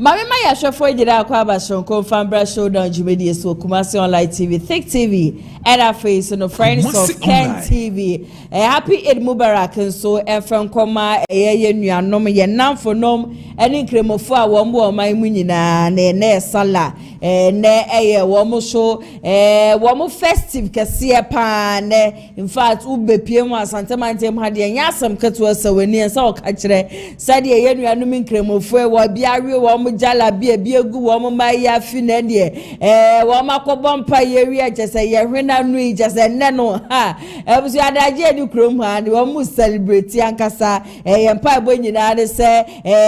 Mami Maya Shafo Jida Kwaba Shonko Fambra Showdown Jubilation so Kumasi Online TV, Thick TV, and our face and the friends of Ken TV. Happy Eid Mubarak and so and from Koma a nom ye nam for nom and incremofo a wombo my munina ne sala ne womo show womo festive kasiye pa ne in fact ube PM Santa Mantem had yasam katwa saweni and so kachre said ye nuanum incremofo wa biari womo jala bi egu womo maya fine de womo akobompa yeri just say ye hwena nui just neno ha ebusu adaje ni krom ha ni womo celebrate ankasa empa bo nyina de se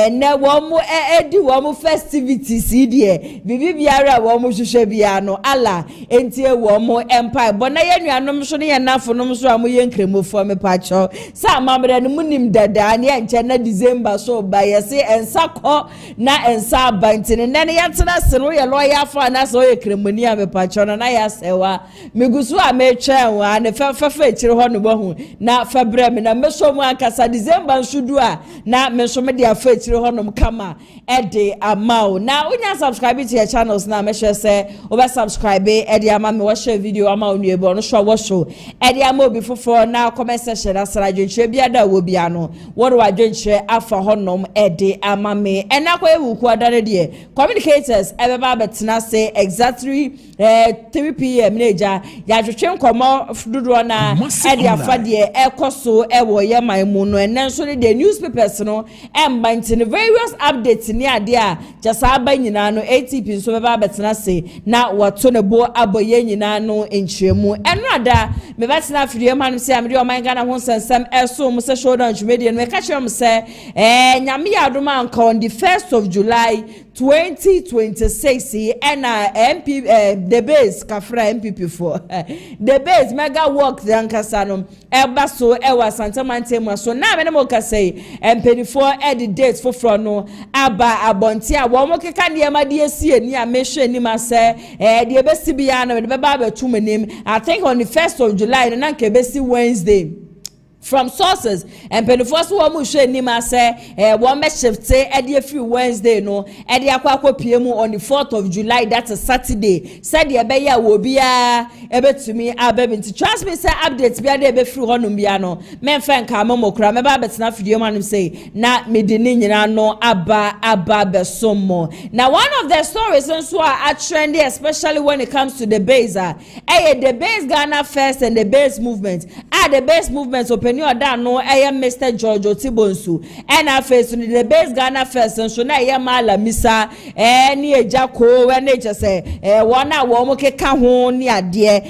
ne womo edi womo festivities de bibi biara womo hwehwe bia no ala entie womo empa bo na ye nuanom so ne ye nafonom so amoye nkremofo me pacho sa mamre no munim dada ne enche na December so ba ye se ensakọ na ensa bantene ne ne yatena se no ye lawyer for na so ye kremoni a me pacho na ya sewa megusu a me twen wa ne fefe ekire ho no bohu na febre me na meso mu akasa December nsudu a na meso me de afa ekire ho no kama ede amao na unya subscribe to your channels na me share say over subscribe ede ama me wo share video ama onu ebo no show wo show ede ama obi fofo na comment section asara dwenche bia da wo bia no wo do adwenche afa honom ede ama me enakwa ewuku adane de communicators ebeba betena say exactly 3 p.m. neja ya twetwe nkomo dodo na ede afa de ekoso ewo ye maimu no enenso ne the newspapers no embantin various updates ni ade a just aba nyina no ATP so beba betena say na wato ne bo aboye nyina no enchiremu eno ada me betena afidie manu say amde o man Ghana ho sensem eso mu se showdown media no me ka kyerem say nyame ya adoma anka on the 1st of July 2026 and MP the base kafra MPP for the base mega work the ankasano eba so ewa Santa Mantem so na me mo ka say MP for the date for no aba abonti a wo mo keka ne ma de asie ni a me hwe ni ma say de besi bia na me be ba betum nim I think on the 1st of July na nka besi Wednesday from sources and the first one we share nima say one me shift say e free Wednesday no e de akwa PM on the 4th of July that's a Saturday said e be ya wo bia e betumi abebinti trust me say updates bia de be free honum bia no men fan ka mamokra me ba betena video man say na me de ni nyina no aba besomo now one of the stories so are trendy especially when it comes to the base the base Ghana first and the base movement the base movement open you da no Mr. George Otibonsu and face the base Ghana first and so na mala misa ni ejako we na je say wona wo mo keka ho ni ade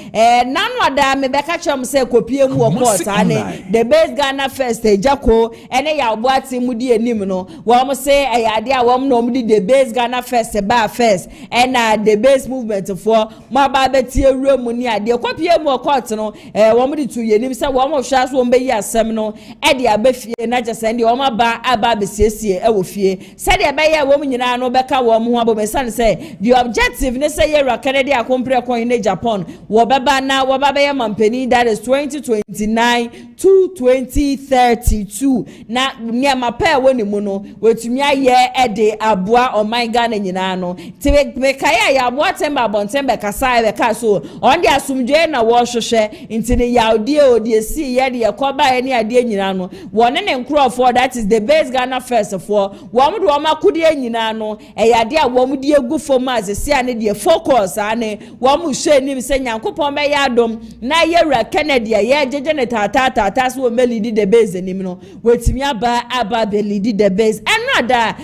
nanu ada me beka chem say kopie mu court ane the base Ghana first ejako ene ya oboati mu di enim no wo mo say ade a wo no mo di the base Ghana first ba first and the base movement for mo ba betie wura mu ni ade kopie mu court no wo mo di tu yenim say wo mo hwa so wo be asem no e de abafie na jese ndi o ma ba aba besiesie e wo fie se de be ya wo nyina no beka wo mo ho abomesane se the objective ne say yera Kennedy akompre kon in Japan wo beba na wo baba ya mampani that is 2029 to 2032 na nia mapa wo ni mu no wetumi aye e de aboa o man Ghana nyina no ti be kai ya aboa temba bontembe kasa be ka so on de asumdwe na wo hwehwe intini ya odi si ye de yakoba any ade nyina no wone ne nkrofo that is the base Ghana first for wom do ma kudi nyina no yade a wom de egu fom azesi ane de focus ane wom hwe nim se nyankopon be ya dom na yewra Kennedy ye jeje ne tata so me lead the base nim no wetimi aba be lead the base another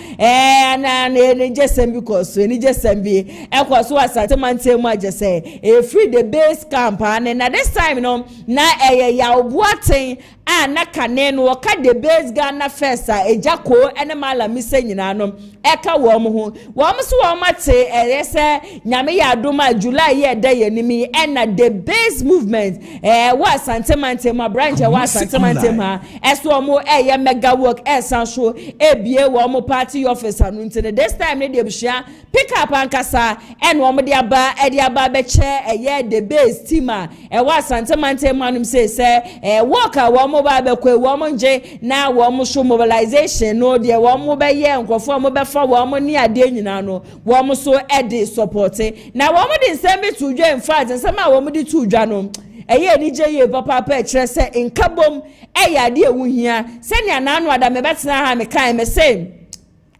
na ne jesem because ni jesem bi ekwaso asante mantem agese free the base camp ane na this time no na ya obuaten na kane no ka the base Ghana first ejako ene mala mise nyina no eka wo mo ho wo mo so wo mate yese nyame ya adoma July ye da yanimi na the base movement wa santemantema branch wa santemantema eso mo ye mega work sanso ebie wo mo party office anu ntene this time ne de bia pick up ankasa wo mo de aba be che ye the base team wa santemantema num say work wo mo ba be kwe wo mo nje na wo mo so mobilization no de wo mo be ye nkofo mo be fa wo mo ni ade nyina no wo mo so e de support na wo mo de nsem bi to dwa in fact nsem a wo mo de to dwa no eye ni je ye papa pa kire se nkabom e ya de ewu hia se ne ananu ada me betena ha me kan me say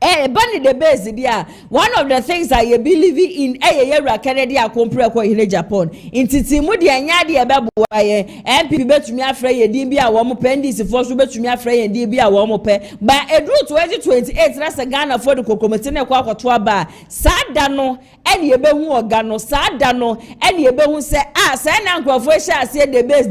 Bunny the base dia. One of the things I believe in yewra Kennedy akompre ko hine Japan. Intiti mu de anya de ebebo aye. MP betumi afre ye din bia wo mo pendis for so betumi afre ye din bia wo mo pe. Ba edru 2028 na se Ghana for the kokomete ne kwa akoto aba. Sada no ene yebehu oga no sada no ene yebehu se se na nkrofo sha se the base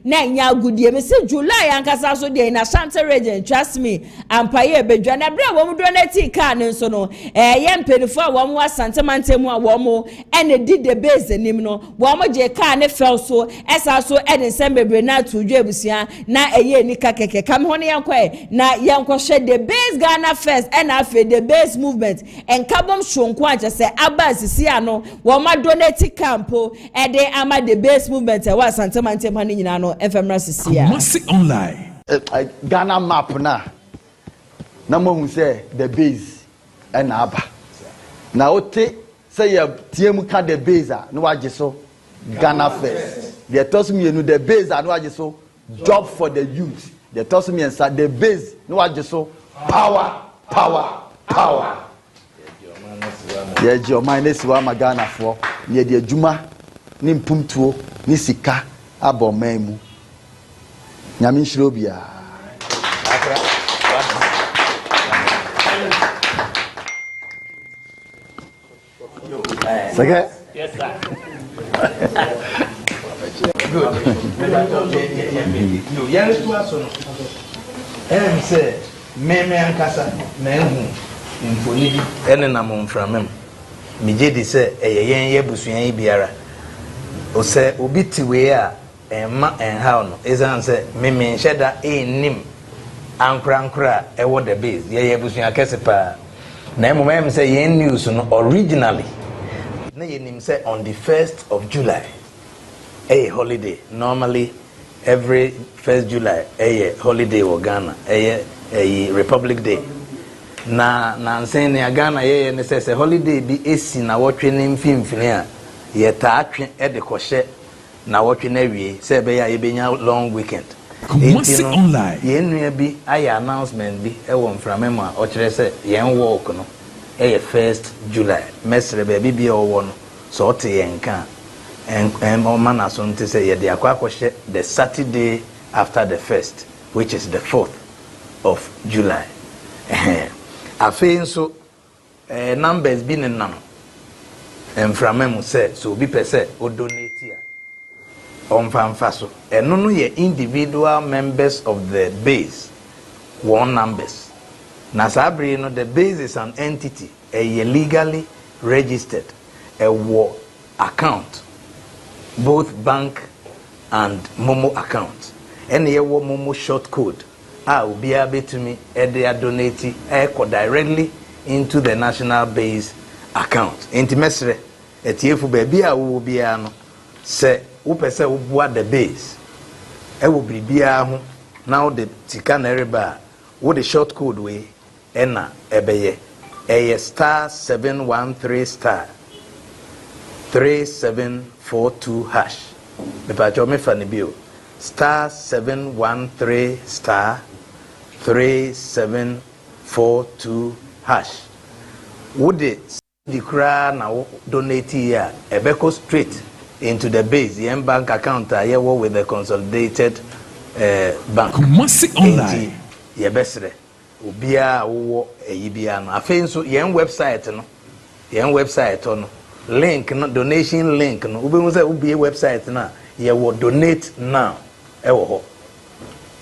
na nya agudie me se July ankasa so de na Ashanti region trust me ampaye bedwa na wo mo donate car nso no ye mpelifo a wo mo asante mantemu a wo mo ene di the base nim no wo mo je car ne fel so esa so ene sembebre na tudwa ebusia na eye ni kakeke kam ho ne yankwa na yankwa hwe the base Ghana first and afa the base movement en kabom shonko aje se abasisi ano wo ma donate campo e de ama the base movement e wa asante mantemu ha nyina no efemra sisia Must online Ghana map na mo say the base and aba na ote say ya tiem ka the base no waje so Ghana first they toss me the base no waje so job for the youth they toss me inside the base no waje so power yeah your mind is wa Ghana for ye de adwuma ni mpumtuo ni sika abo memu nyame nhiro bia Second? Yes, sir. Good. You young to us on. Say, Meme and Cassa, men in Funi, Enamon from him. Mijedi say, a yen yebusian biara. O say, Obiti wea, and ma and how is answer, Meme shedda a nim. Ankra, a water base, ye yebusian Cassipa. Name say yen news originally. Say on the 1st of July, a holiday. Normally, every 1st July, a holiday or Ghana, a Republic Day. Na saying Ghana, and says a holiday be a sin. Now watching him film yet at the crochet. Now watching every say be a long weekend. Online. Yen be I announcement be a one from Emma or say yen walk no. 1st July, Mestre baby be one so yenka and man as on to say the aqua the Saturday after the 1st, which is the 4th of July. I feel so numbers been in none and from them say so be per se or donate here on fanfaso and no individual members of the base one numbers. Nasabri, the base is an entity, a legally registered, a war account, both bank and Momo account. Any Momo short code, I will be able to me, they are donating directly into the national base account. Intimesre, a TF baby, I will be say, Upesa what the base. I will be now the Tikan bar, what the short code way. Ena ebeye star 713 star 3742 hash. Me pa cho me fani bio star 713 star 3742 hash. Would the kra na donate here ebeko straight into the base the bank account here with the consolidated bank. Must online. Ye besre obia wo eyibia no afen so yen website no link no donation link no ube say obia website na ye wo donate now ewo ho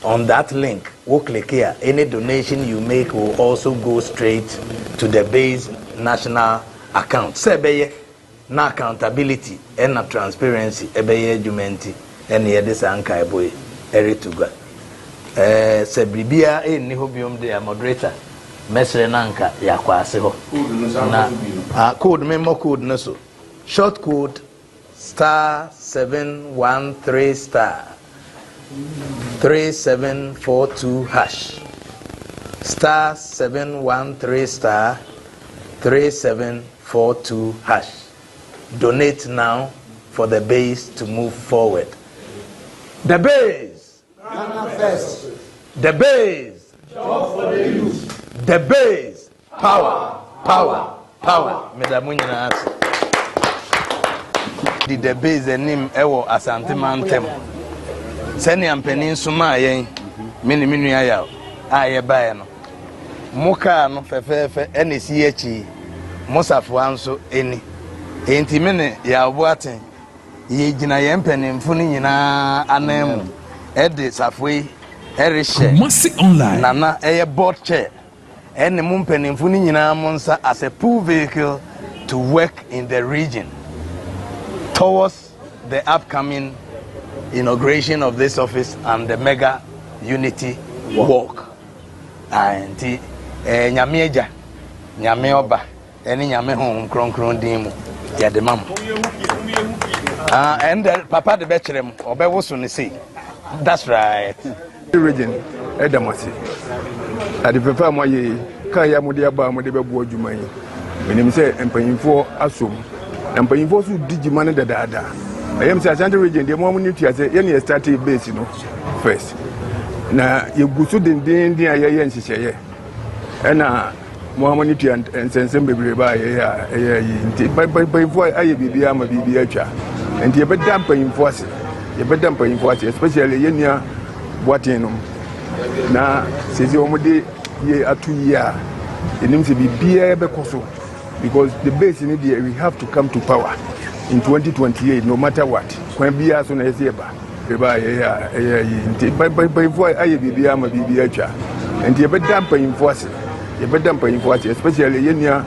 on that link wo click here any donation you make will also go straight to the base national account say beye na accountability and na transparency ebeye adwumenti and ye this anka eboy erituga se bribia ni hobium de moderator mesre nanka yakwase ho na code memo code no so short code star 713 star 3742 hash star 713 star 3742 hash. Donate now for the base to move forward. The base. Ghana first. The base. Job for the youth. The base. Power. Power. Power. Medamunyana. The base enim ewo asante mantem. Seni ampeni nsuma yen. Mini aya aye bae no. Muka no fefefe enesi echi. Mosafo anso eni. Enti mene ya obuaten. Ye gina ye mpenimfo ni nyina anam. Ede safwe erishe. Masi online. Nana eye board chair. Ene mu mpenimfo ni nyina monsa as a pool vehicle to work in the region towards the upcoming inauguration of this office and the mega unity walk. Anti nyame eja nyame oba ene nyame hon kronkron din mu ya de mam and papa de becherem obewoso ne say that's right the region edamasi ade pepa mo ye kan ya mo de aba mo de bebo adwuma yi menim say empanyimfo asom empanyimfo so digima ne dadaada ayem say Ashanti region de mo ni tua say ye ne start base no first na ye gusu den aye nhihye ena Muhammad tu ensensem bebre ba ye nti bayfo aye bibia ma bibia twa nti ye bedam panyimfo ase especially ye nia boaten na sezi omode ye atu ya enim se bibia be koso because the base in there we have to come to power in 2028 no matter what kwan bia so na ye ba ye nti bayfo aye bibia ma bibia twa nti ye bedam panyimfo ase especially yenia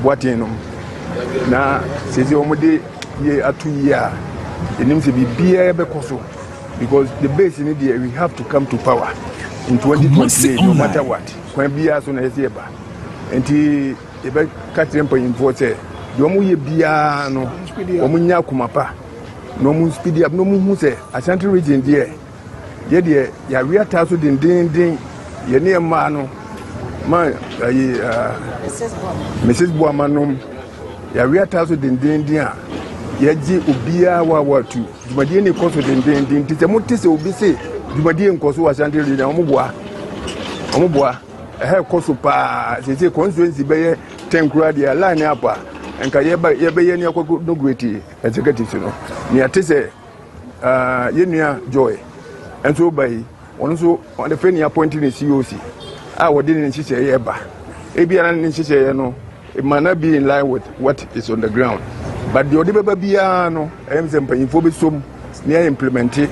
boaten na sezi omode ye atu ya enim se bibia be koso because the base in there we have to come to power in 2028 no matter what kwan bia so na ye ba enti e be katrem info say do mo ye bia no omunya kumapa no mu speed up no mu hu say Ashanti region there ye there ya wiata so den ye ne ma no ma Mrs. Boamanom ya wiata so den a ya ji obia watu jumadie ne koso den nti se motese obi se jumadie nkoso Ashanti region omoboa koso pa se constituency be ye 10 kura dia line apa enka ye be ne akoko no great executive no ni atese yenua joy enso bai ono so on the pen appointing the COC what didn't she say eba ebia na she say no it might not be in line with what is on the ground but the odebeba bia no emsempa info be som near implement it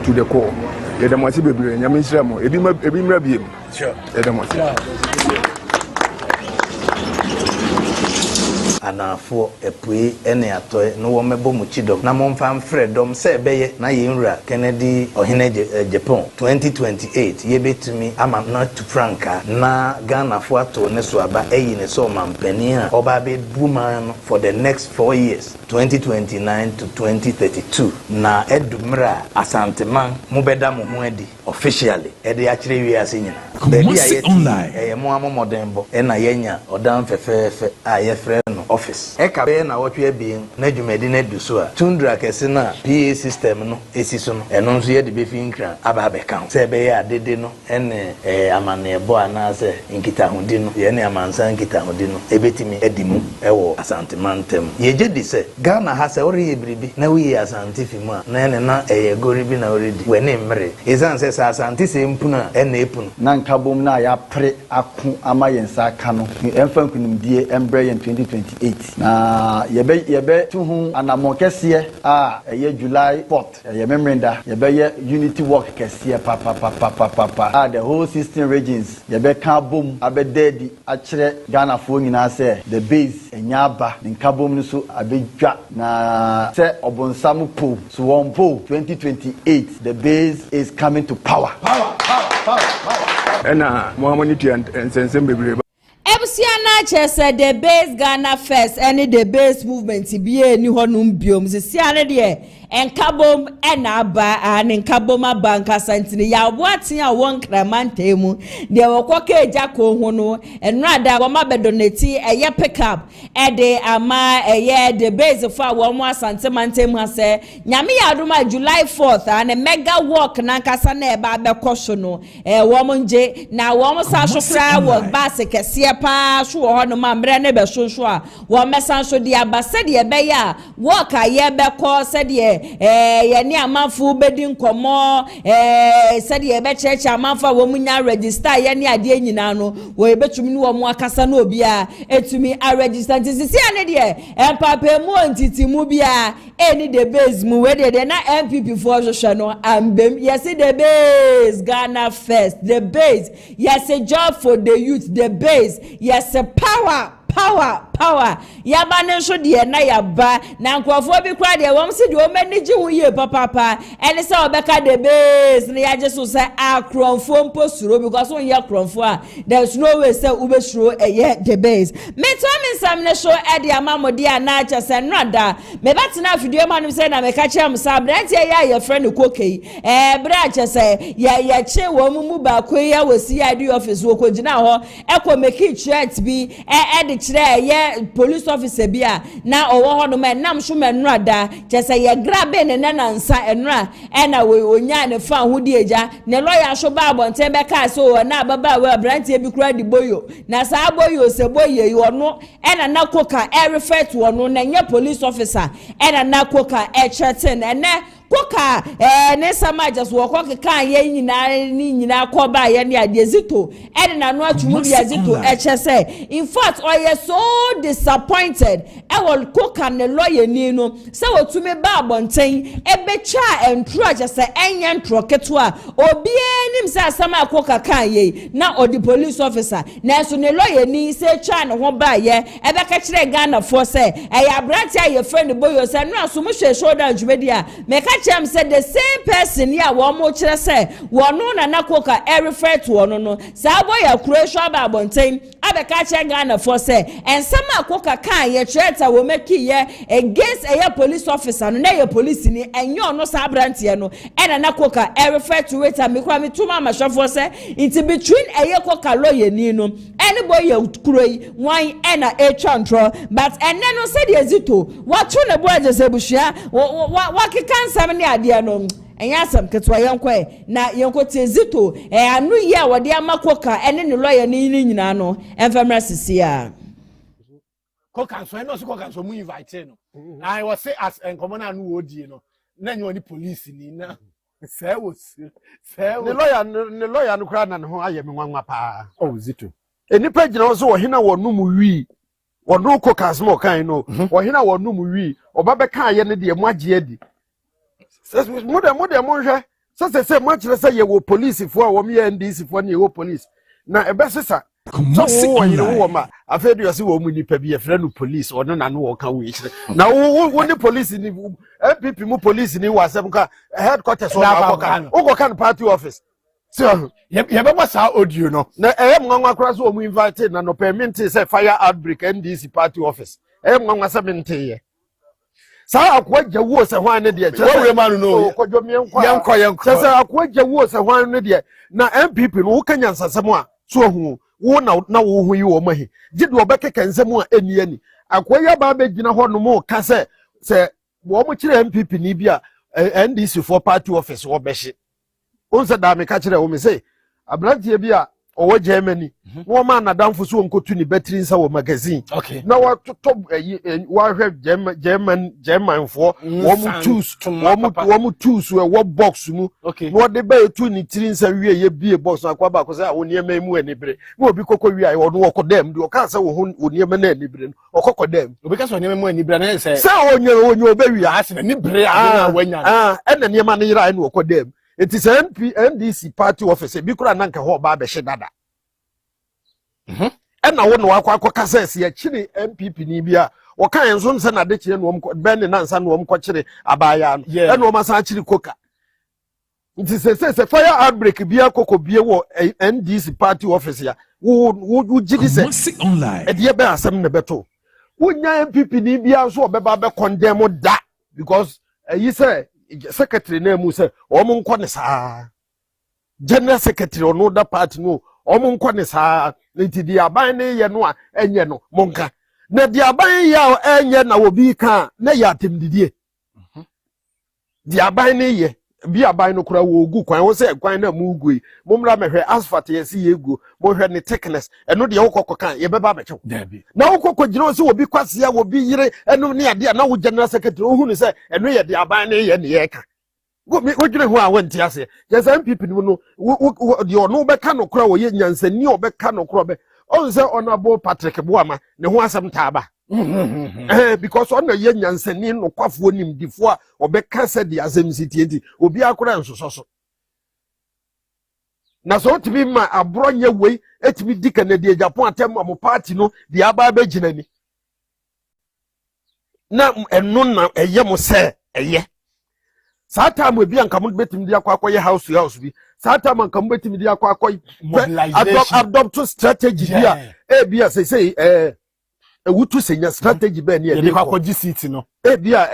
to the core ye dem wasi bebre nyame nhira mo ebi mra biem sure ye dem wasi anafo epue ene atoy no wo mebo mu chidom na momfa mfredom se beye na ye nwura Kennedy ohene Japan 2028 ye betumi ama na to franka na Ghana fo ato ne so aba eyi ne so mampani a oba be buma no for the next 4 years 2029 to 2032 na edumra asanteman mubeda mo ho adi officially ede akire wi ase nyina Be online mo amomodembo na yenya odan fefefe a ye frɛ no office eka be na wotwe bien na dwumadi na du so a tundra kese na PA system no esi so no eno nso ye de be fi nkran aba be kan se be ya dede no ene amane bo ana se nkita hodi no ye ne amansa nkita hodi no ebetimi edimu ewo Asante mantem ye je di se Ghana ha se ori ebribi na wi Asante fi mu a na ene na gori bi na ori di we ne mmere ezan se Asante se mpuna ene epunu na nkabom na ya pre ako ama yensa aka no emfa nkunimdie embre yen 2028 na yebe tuhu anamo kese a ye July 4th ye memrenda ye unity walk kese pa the whole 16 regions yebe ka bom abededi a kire Ghana fo nyina se the base enyaba nkabom no so abedwa na se obonsam po so won po 2028 the base is coming to power. ena Muhammad tu ensensem bebre Ebusiana chese the base Ghana first any the base movement bie ni honum biom sisiane de enkabom ena aba an enkabom aba nkasa ntini ya aboaten a won kramanta mu de wokoka eja ko ho no enrada wo mabedoneti eye pick up de ama eye the base for wo mo asante mantem ha se nyame ya adoma July 4th and mega walk na nkasa na eba abekosho no wo mo nje na wo mo sa hwehra wo base kese pa so wo no ma mre ne be so a wo mesan so de abase de ebe ya walk aye beko se de ye ni amanfo bedi nkomo se de ebe cheche amanfo wo munya register ye ni ade nyina no wo ebetumi ni wo mo akasa na obi a etumi a register sisi ane de empapa mu ontiti mu bia eni the base mu we de na MPP for hwehwe no ambem yes the base Ghana first the base yes a job for the youth the base yes a power yaba ne so de na yaba na nkwafo bi kwa de wom se de o manage wo ye papa ene se obeka de base ne yaje so se akronfo mposuro because on ye akronfo a there's no way say ubesuro eye the base me to me sam ne so e de amamode a na acha se nrada me batina afidie manum se na me ka che am sa brant ye friend Koka bra acha se ye che wo mu ba ko ya wasi adi office wo ko gina ho e ko make threat bi de kire ye police officer bia na owo ho no nam so menrada chese ye grabe ne nansa enra na we onya ne fa ho di eja ne lawyer so ba abonten be ka so na baba we brantie bi kura di boyo na sa boyo se boye ono na Koka refer to ono na nye police officer na Koka threaten ene Koka ne sama just wo ko kan ye nyina ko ba ye ne ade Zito na no atwumu bi Zito chese in fact oye so disappointed will Koka ne lawyer ni no se wotumi ba abonten ebecha entro chese enye ntro keto a obi enim se asama Koka kan ye na odi police officer na so ne lawyer ni se cha ne ho ba ye ebeka kire Ghana for se ya branch ye friend boyo se no aso mo hwe shoulder jumedi a meka chem said the same person ya wo mo kire se wono na Koka refer to wono no sa boy akura ba abonten abeka kire Ghana for se ensama Koka kan ye treta wo meki ye against a police officer no na ye police ni enyo no sa brantie no na Koka refer to it and me kwa me tuma mashafo se it between a Koka lawyer ni no anybody ye kuroi wan na chantro but enne no said ye Zito what to na boy je bushia wa kikan sam ni ade no enya asam ketwa yenkwa na yenko tie Zito anu ye a wode amakoka ene ne lawyer ni nyina no enfamra sisia Koka so no so Koka so mu invite no I was say as enkomo na anu odie no na nyo ni police ni na say ne lawyer no kra na ne ho aye me nwanwa pa Zito enipa gina so wo hena wo no mu wi wono Koka asmo kan no wo hena wo no mu wi oba be kan aye ne de mu agye adi mo hwe se mo akire se ye wo police fo a wo me NDC fo na ye wo police na ebe sesa so wo yire wo ma afedu yase wo mu nipa bi ye frɛ no police ono na no wo kan wo yire na wo ni police ni MPP mu police ni wasem ka headquarters wo na wo kan party office so ye be wasa audio no na mwanwa kra so wo mu invite na no permit say fire outbreak NDC party office mwanwa se mente ye sa akwa jawo se hwan ne de wo ma no kodwo yenkwa sa akwa jawo se hwan ne de na MPP no wo kanya nsasem a so hu wo na wo hu yi wo mahi gide obekeka nsem a eni akwa ya ba be gina ho no mo ka se wo mo kire MPP ni bia NDC for party office wo behye onse da me ka kire wo me say abrantie bia owo Germany wo ma na damfo so nkotu ni battery nsa wo magazine na wa top wa hwe German for wo mu tools wo box mu wo de ba etu ni tiri nsa wie ye bie box akwa ba ko say wo niema mu anibre wo obi kokko wie ayo no wo kodam de o ka say wo niema na anibre no okokodam obi ka say niema mu anibre na say onye obe wie ase na anibre a wanya na niema na yira na wo kodam. It is NDC party office bi kura nanka ho ba be hye dada na wo no akwa kasa se ya kire MPP ni bia wo kan enso nse na de kire no ben na nsa no ko kire abaya no no masa kire Koka it is say fire outbreak bia Koko bia wo NDC party office ya wo jidi se e de be asem ne beto wo nya MPP ni bia so obeba be condemn da because you say secretary name say omo nko ne saa general secretary ono da party no omo nko ne saa nti di aban ne ye no a enye no monka na di aban ya enye na obi ka na ya atemdidie di aban ne ye bi aban no kura wo ogu kwan wo say kwan na mu ugui momra mehwe asphalt ye si yegu mo hwe ne thickness eno de wo kokka ye beba bechew na wo kokko gina so obi kwase ya obi yire eno ne ade na wo general secretary ohu ne say eno ye di aban ne ye ne ye ka go me wo gina ho a wonti ase ye say MPP no de ono be ka no kura wo ye nyansani o be ka no kura be on say honorable Patrick Boama ne ho asem taaba because on the young Yanseni no kwafo nim difo a obeka said the asem city obi akora nsoso na so to be ma abronye we etimi dika na de Japan atem am party no de aba ba ginani na eno na eye mo se eye sata mo bi anka mo betimi de akwa house bi sata man kam betimi de akwa adopt strategy bia bia say wutu senya strategy be na ye kwa seat no bia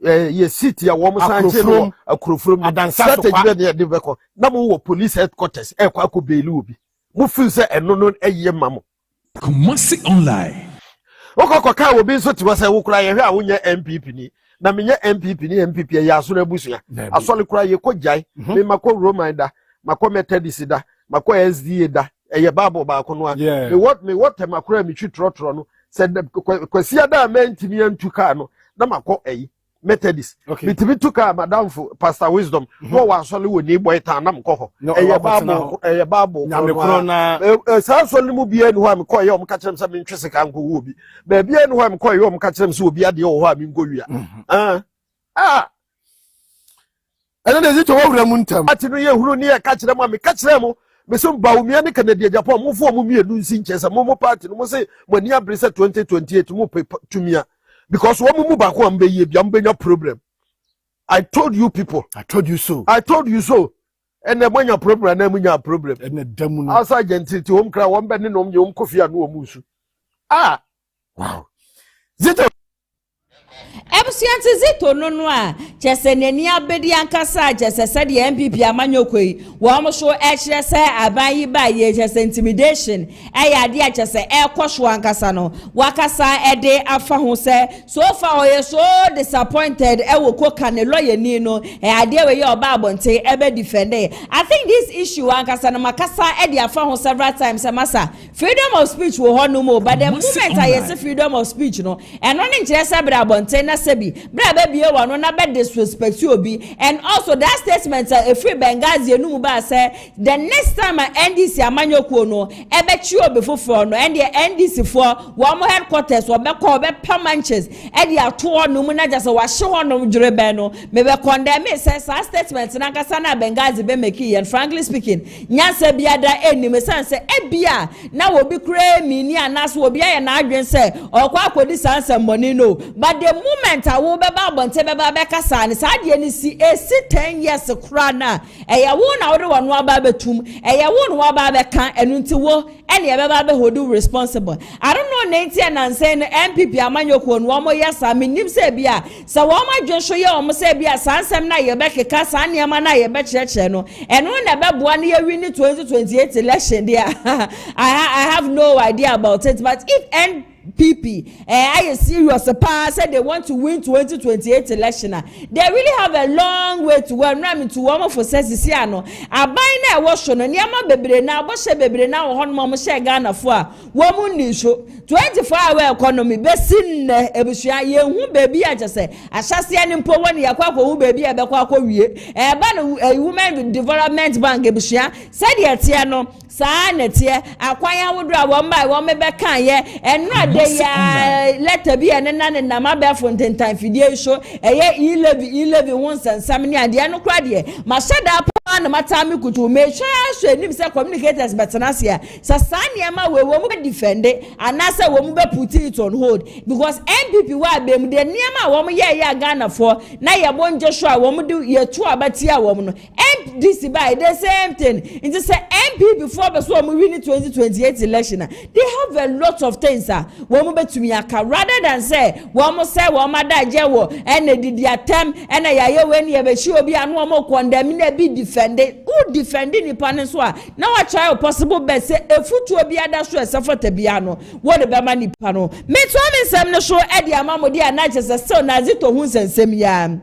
ye seat ya wo mo sanje no akurofrom strategy be na ye de be ko na mo wo police headquarters kwa akobeli obi mo feel say eno no eye mamo Kumasi online okoko ka obi nso ti wase wo kura ye hwe a wonye MPP ni na menye MPP ya aso na busu ya asole kura ye ko jai me mako Romander mako Methodist da mako SDA da eye babo ba ko no a me what makura mi twi trotro no said kwasi ada mentimi antuka no na mako Methodist bitimi tuka madam for Pastor Wisdom no wa asole woni boy tan na mko eye babo nyame kro na sa asole mu bia ni ho am ko ye o mka kyerem sa me ntwese ka nko wo bi ba bia ni ho am ko ye o mka kyerem sa obi ade o ho am ngowia ene de Zito wo wura mu ntam ati no ye huru ni ye ka kyerem am ka kyerem meso baumia ne Canada Japan mo fo mo mienu nsinche sa mo party no mo say mo ni abrese 2028 mo tumia because wo mo ba ko am be ye bia mo benya problem. I told you people, I told you so and the money problem na mo nya problem ene damu no asa gentility wo mkra wo mbe ne no mo kofia no wo musu wow Zito Ebusianti Zito no a chese nani abedi ankasa chese se de MPP amanyokoi wo mo so ehire se abayi ba ye chese intimidation ade a chese ekwoso ankasa no wakasa ede afa ho se so far oye so disappointed wo Koka ne lawyer ni no ade we ye oba abonte ebe defend. I think this issue ankasa no makasa ede afa ho several times masa freedom of speech wo ho no mo but the moment I say freedom of speech no eno ne nkire se bra abonte na sebi bra ba bie wa no na be disrespect obi and also that statement a free Benghazi enu ba say the next time NDC amanyokuo no ebe chi obi foforo no and the NDC for wo mo headquarters wo be ko be permanches e de ato no mu na just wa hye ho no dwere be no me be condemn say that statement na kasa na Benghazi be make and frankly speaking nyansa biada enim sense e bia na wo bi kra mini anaso obi aye na adwen say okwa akodi sansa money no but the moment I will be bonte beba beka sa ni sa de ni si 10 years kra na eya wo na wo no aba betum eya wo no aba beka enu nti wo ene beba be hold responsible. I don't know nenti and say MPP amanyoko no mo yesa menim se bia sa wo ma dwehwe ye o mo se bia sansem na ye bekeka sa ne ma na ye be cheche no enu na beboa na ye win 2028 election there. I have no idea about it, but if NPP I serious said they want to win 2028 election, they really have a long way to go. Ram to one for sesiano abai na wo no niama bebre na bo she bebre na wo hono mo she Ghana fo a wo mu ni so 24-hour economy besin ebusua ye hu baby a jese ahyase ani mpo woni yakwa hu baby e bekwa wie ba no women development bank ebusua said ye tie no saa netie akwanya wodo a wo mba wo mebe kan ye enu de ya letter bi ene na ne na mabe fontentan fidie so eye 11 won sansam ni ade no kra de ma sheda one no matter me kutu me hwe nim say communicators betanasia sasania ma we wo mu defend and na say wo mu be put it on hold because MPP wa be mu de niam wo mu ye Ghana for na ye bonje sho a wo mu de ye to abatia wo mu no MDC by the same thing it say MP before be so wo mu win 2028 election they have a lot of things wo mu betumi aka rather than say wo mu adaje wo ene didi atem ene yaye we ne ye be shi obi anu wo mu condemn na be defend who defending ni pan so na wa try possible be say efutu obi ada so esafota bia no wo de be ma ni pa no me to me nsem no so e de amamodi anache se still na Zito hu nsem ya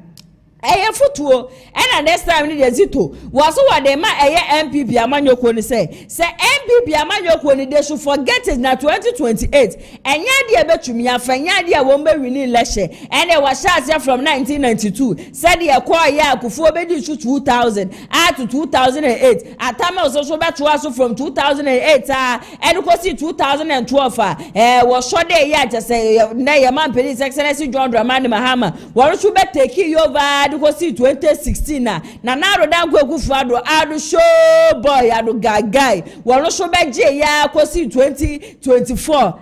eye futuo and next time ni Zito was what they ma eye MPP amanyoko ni say MPP amanyoko ni they should forget it na 2028 enya de betumi afanya de wo mba win election and they was shot from 1992 said ye call ya akufo be di 2000 to 2008 atama also be to us from 2008 and ko see 2012 was shot there ya just say na ye man police excellency John Dramani Mahama we should be take over because 2016 na naro dan kwakufu ado show boy ado gagai wono so beje ya kosi 2024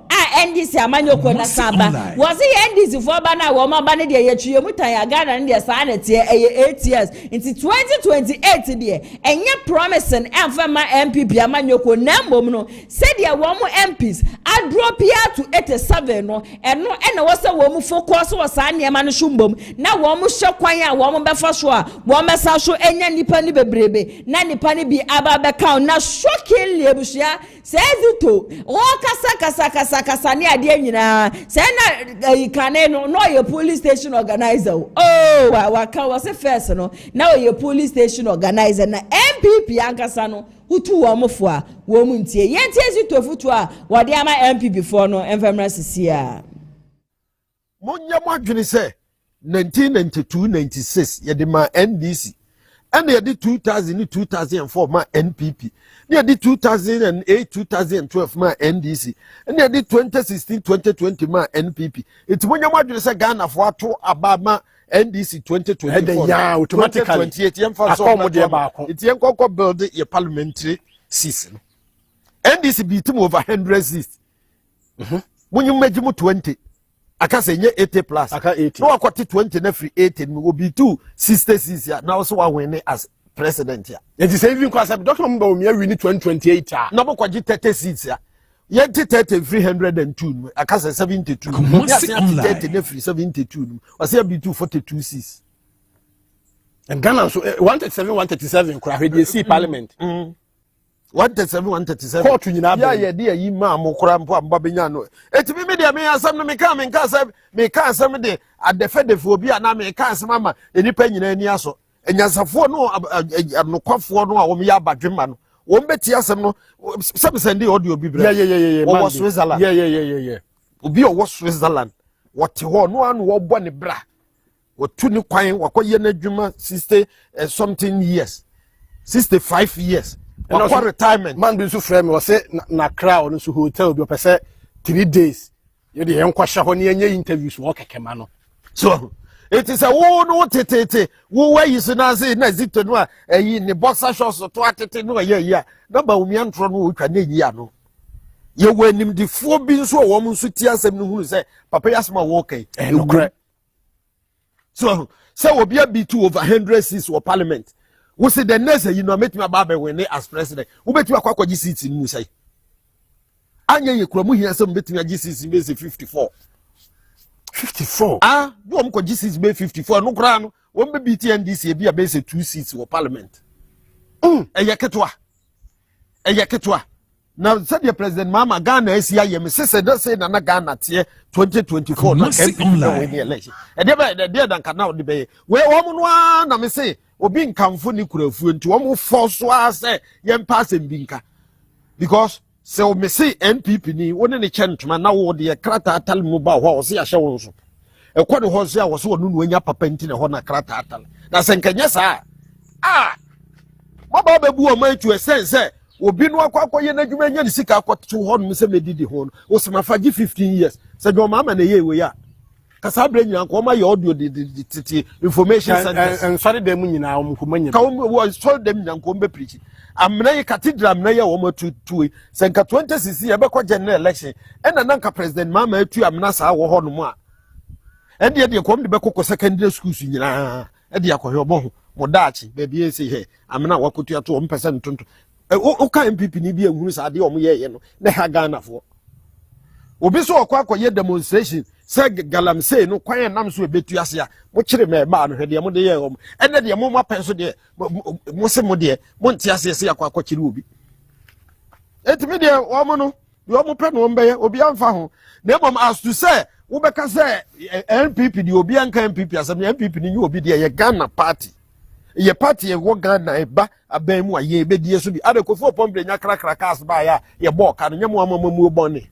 NDC amanyoko na saba was NDC for ba na wo ma ba ne de ye tue mutan ya Ghana ne de sa na te 8 years into 2028 de enye promising emfama MPP amanyoko na mbom no said ya wo mu MPs a drop here to 87 no eno ena wo se wo mu focus wo sa ne ma no shumbom na wo mu hwekwan a wo mo befa so a wo mesa so enya nipa ni bebrebe na nipa ni bi aba be count na shocking lebushia Zito o kasa ni ade nyina say na ikane no your police station organizer oh wa was first no now your police station organizer na MPP ankasa no utu wo mofo a wo mu ntie yentie Zito futu a wo de ama MPP before no enfermera sisia monya mo adwene say 1992-96 yedi ma NDC and yedi 2000-2004 ma NPP yedi 2008-2012 ma NDC and yedi 2016-2020 ma NPP iti monya mwadwene se Ghana fo ato abama NDC 2024 yeah automatically 2028 yemfa so iti yenkoko build your parliamentary season NDC beat him over 100 seats munyu mejimu 20 akase nye 80 plus aka 80 no akwati 20 na free 80 we will be 266 ya now so one win as president ya it is even cause Dr. Mba we win 2028 na bo kwaji 30 seats ya yenti 30 302 akase 72 ya 30 na free 72 wase be 242 seats and Ghana so 137 kura hwe see parliament 137 court nyina ba ya de yi ma amokora mpo amba benya no etimi me de me asam no me ka asam de adefedefo obi ana me ka asam ama enipa nyina ani aso enyansafo no anokwafo no a wo me ya badwema no wo mbeti asam no some send audio bi bra yeah wo Switzerland yeah obi o wo Switzerland wote ho no anu wo bɔ ne bra wo tu ni kwan wakoye na dwuma 60 something years 65 years and for retirement man be so frame we say na crowd so hotel bi opese 3 days you dey enkwahya ho ne enye interviews wo kekema no so it is a wo no tete wo wa yi so na say na Zito no a yi ne boxer shorts to atete no ya na ba wo miantro no wo twa na yi ano ye wanim di fo bi nso wo mo nso ti asem no hunu say papa yasema wo kai no correct so obi be 2 over 100 seats for parliament. We say the next you know make me baba when as president. We bet you akwa seats in say. Anya ye kura mu hia say bet me seats be 54. 54. Do am ko seats be 54 no kura no. Won be BTNDC e be 2 seats for parliament. Eye ketwa. Now said the president Mama Ghana Asia ye me say na Ghana tie 2024 na win the election. E dey dan kana o de be. We wo no na me say obi nkamfo ni kurafu nti wo mo force say ye pass mbinka. Because say o me say NPP ni woni ne chentuma na wo de krata atal mu ba ho o se ya hye wo so. E ko de ho so ya wo so wonu nu anya papa nti ne ho na krata atal. Na se nkanya sa mo ba bebu o man to a sense obi no akwakoye na dwuma nya ne sika akwato ho no se medidi ho no o se mafaji 15 years se dwo mama na ye we ya kasabre nyina ko ma ye audio the information centers and sorry dem nyina o ko manya ka o sorry dem nyina ko be preach amna ye cathedral amna ye wo matutu senka 20cc ye be ko general election ena nanka president mama atu amna sa wo ho no mu a ende de ko mde be ko secondary schools nyina ede akohwe obo mo daachi baby say he amna wakotu ato 1% tonto o ka MPP ni bi ehuru sa de o mo ye no na ha Ghana fo obi so akoye demonstration say galamsey no kwan nam so ebetu ase a mo kire me ba no hwede mo de ye o ene de mo mapen so de mo se mo de mo nti ase se akokire obi etimi de o mo no de o mo pe no mbe ye obi amfa ho na bom as to say wo beka say NPP di obi anka NPP asem NPP ni obi de ye Ghana party ye party ye wo Ghana e ba aban mu aye be die so bi adekofo pombre nya krakra kas ba ya ye bo ka no nyamo amamu bone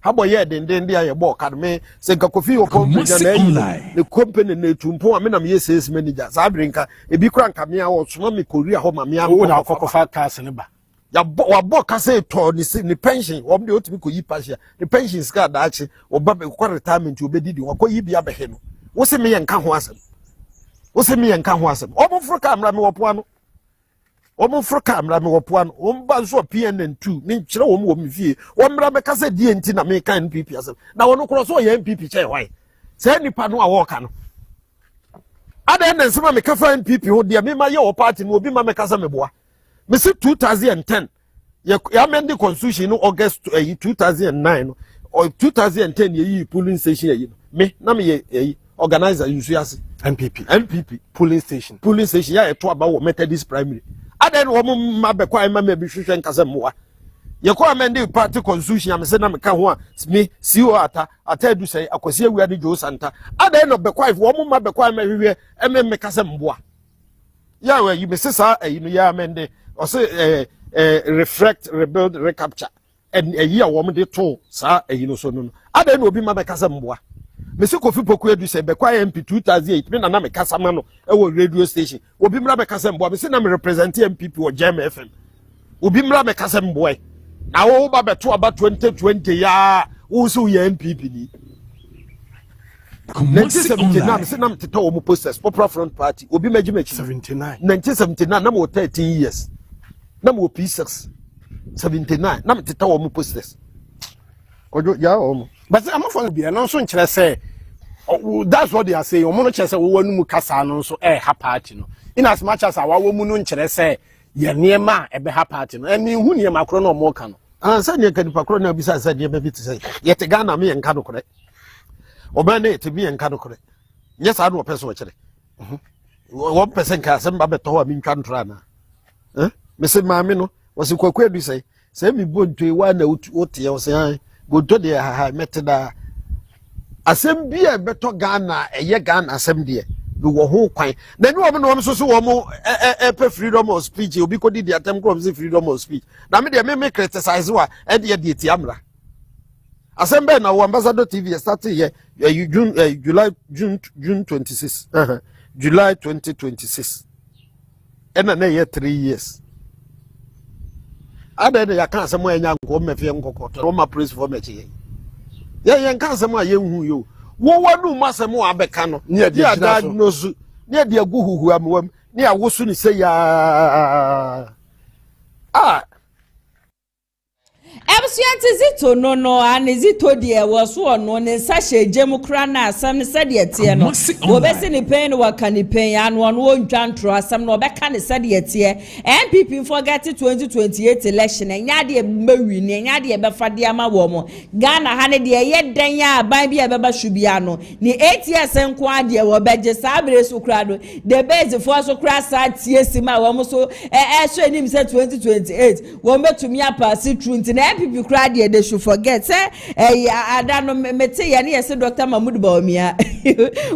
habo ye denden dia ye bo ka me se nka kofi wo pombre nya na the company na tumpo ame na me sales manager sa brinka e bi kra nka me a wo soma me korea ho ma me a wo na kokofa kas ne ba ya wa bo ka say to ni pension wo me otimi ko yi pasha the pension ska da achi wo ba be ko retirement obedidi wo ko yi bia be he no wo se me ye nka ho asem wo se me ye nka ho asem omo fro camera me wo poa no omo fro camera me wo poa no o mba so PNN2 ni kire wo mo fie wo mra me ka say die enti na me kan NPP asem na wo no kro so ye NPP che hwan say nipa no a wo ka no ada na nsema me ka fa NPP ho de me ma ye wo party no obi ma me ka say me boa me say 2010 ya amend the constitution no August 2009 no or 2010 ye polling station ye me na me ye organizer you ase MPP polling station ya eto aba wo Methodist primary aden wo ma be kwa ma me bi hwehwe nkasa mmoa ye ko amend the party constitution am say na me ka ho a me CEO ata edu say akwasi awuade jo santa aden no be kwa wo ma be kwa ma hwehwe me kasa mboa ya we you me say sa no ya amend or say reflect rebuild recapture and a year wo de to sa no so no aden no obi ma be kasa mboa me se Kofi Poku edu se be kwa MP 2008 me na me kasa ma no e wo radio station obi mra be kasa mboa me se na me represent MPP o Gem FM obi mra be kasa mboa na wo ba be to aba 2020 ya wo so ye MPP ni 1979 me se na me teta wo mo posters Popular Front Party obi majimachi 1979 na mo 13 years na mo P6 79 na me teta wo mo posters ojo ya o but I'm for be no so nkyere say that's what they are saying omo no kyere say wo wanu mu kasa no so ha party no in as much as awa wo mu no nkyere say ye niema e be ha party no eni hu niema kro no mo ka no ansa ne ka nipa kro na bisa say niema bi te say ye te Ghana me nka no kore oba na te bi nka no kore nye sa no person kyere wo person ka sem ba beto a mi ntwa ntra na me se maame no wo se kwakwa du say mi bonto e wa na wote wo say godo de ha meteda asem bia beto Ghana eye Ghana asem de bi wo ho kwan na ni wo no so wo mo pe freedom of speech obi ko di atem ko say freedom of speech na me de me criticize wa e de ti amra asem be na wo ambassador TV start ye June 26 July 2026 na ye 3 years ada de ya kan asem anya nko mefie nkokoto ma praise for mechi ye kan asem a ye hu yo wo wanu masem a beka no ne dia no su ne dia gu huhu amwam ne awosu ni se ya Ebusuante Zito no ane Zito de wo ono ne nsa hye na asam ne sade tie no wo bese ni pen no waka ni pen anu ono ntwantro asam no obeka ne sade tie MPP forget 2028 election enya de mawi ne enya de befa de ama wo mo Ghana ha ne de ye dan ya aban bia beba shubia no ni 8 years enko ade wo beje sabre so kra do the base for so kra sa tie sima wo mo so so enim se 2028 wo metumi apasi truth na MPP crowd they should forget say adano mete ya ne yese Dr. Mahmoud Bawumia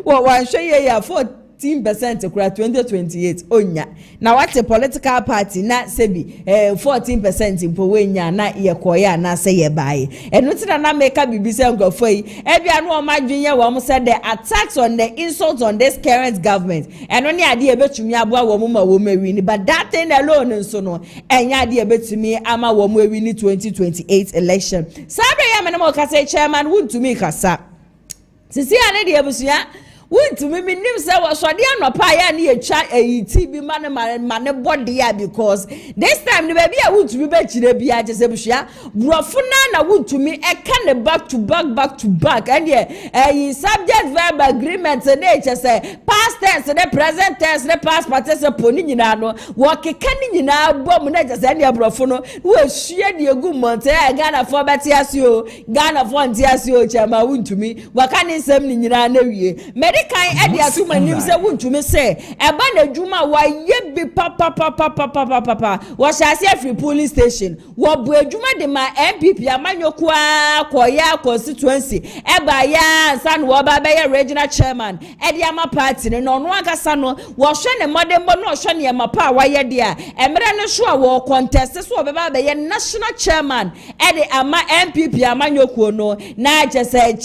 wan hwe ye ya 14% kura 2028 onya na what political party na sebi 14% mpo wenya na ye koya na say ye bae enu tina na make bibisa ngofo yi ebia no omadwenye wo mo say the attacks on the insults on this current government enu ne ade ebetumi aboa wo mo ma wo mawini but that thing alone nso no enya ade ebetumi ama wo mo wini 2028 election sabre ya menemo kasa chairman wuntumi kasa sisi ane de abusia wontumi minim se wo so de anopa ya na etwa eyiti bi mane body ya because this time the baby a wontumi be kire bia je se busia brofo na wontumi e ka ne back to back and ye subject verb agreement na e se past tense the present tense the past participle ni nyina no wo keka ni nyina bom na je se ne brofo no wo hia de egu monte e Ghana for beti asio Ghana for nti asio chama wontumi waka ne nsem ni nyina na wie kan edi asuma nim se wuntumi se eba na dwuma wa ye bi papa wo shase free police station wo bu adwuma de ma MPP amanyoku akoya constituency eba ya san wo ba be regional chairman edi ama party no no akasa no wo hwe ne modembo no hwe ne mapa wa ye de a emre ne so a wo contest so be ba be ye national chairman edi ama MPP amanyoku no na je se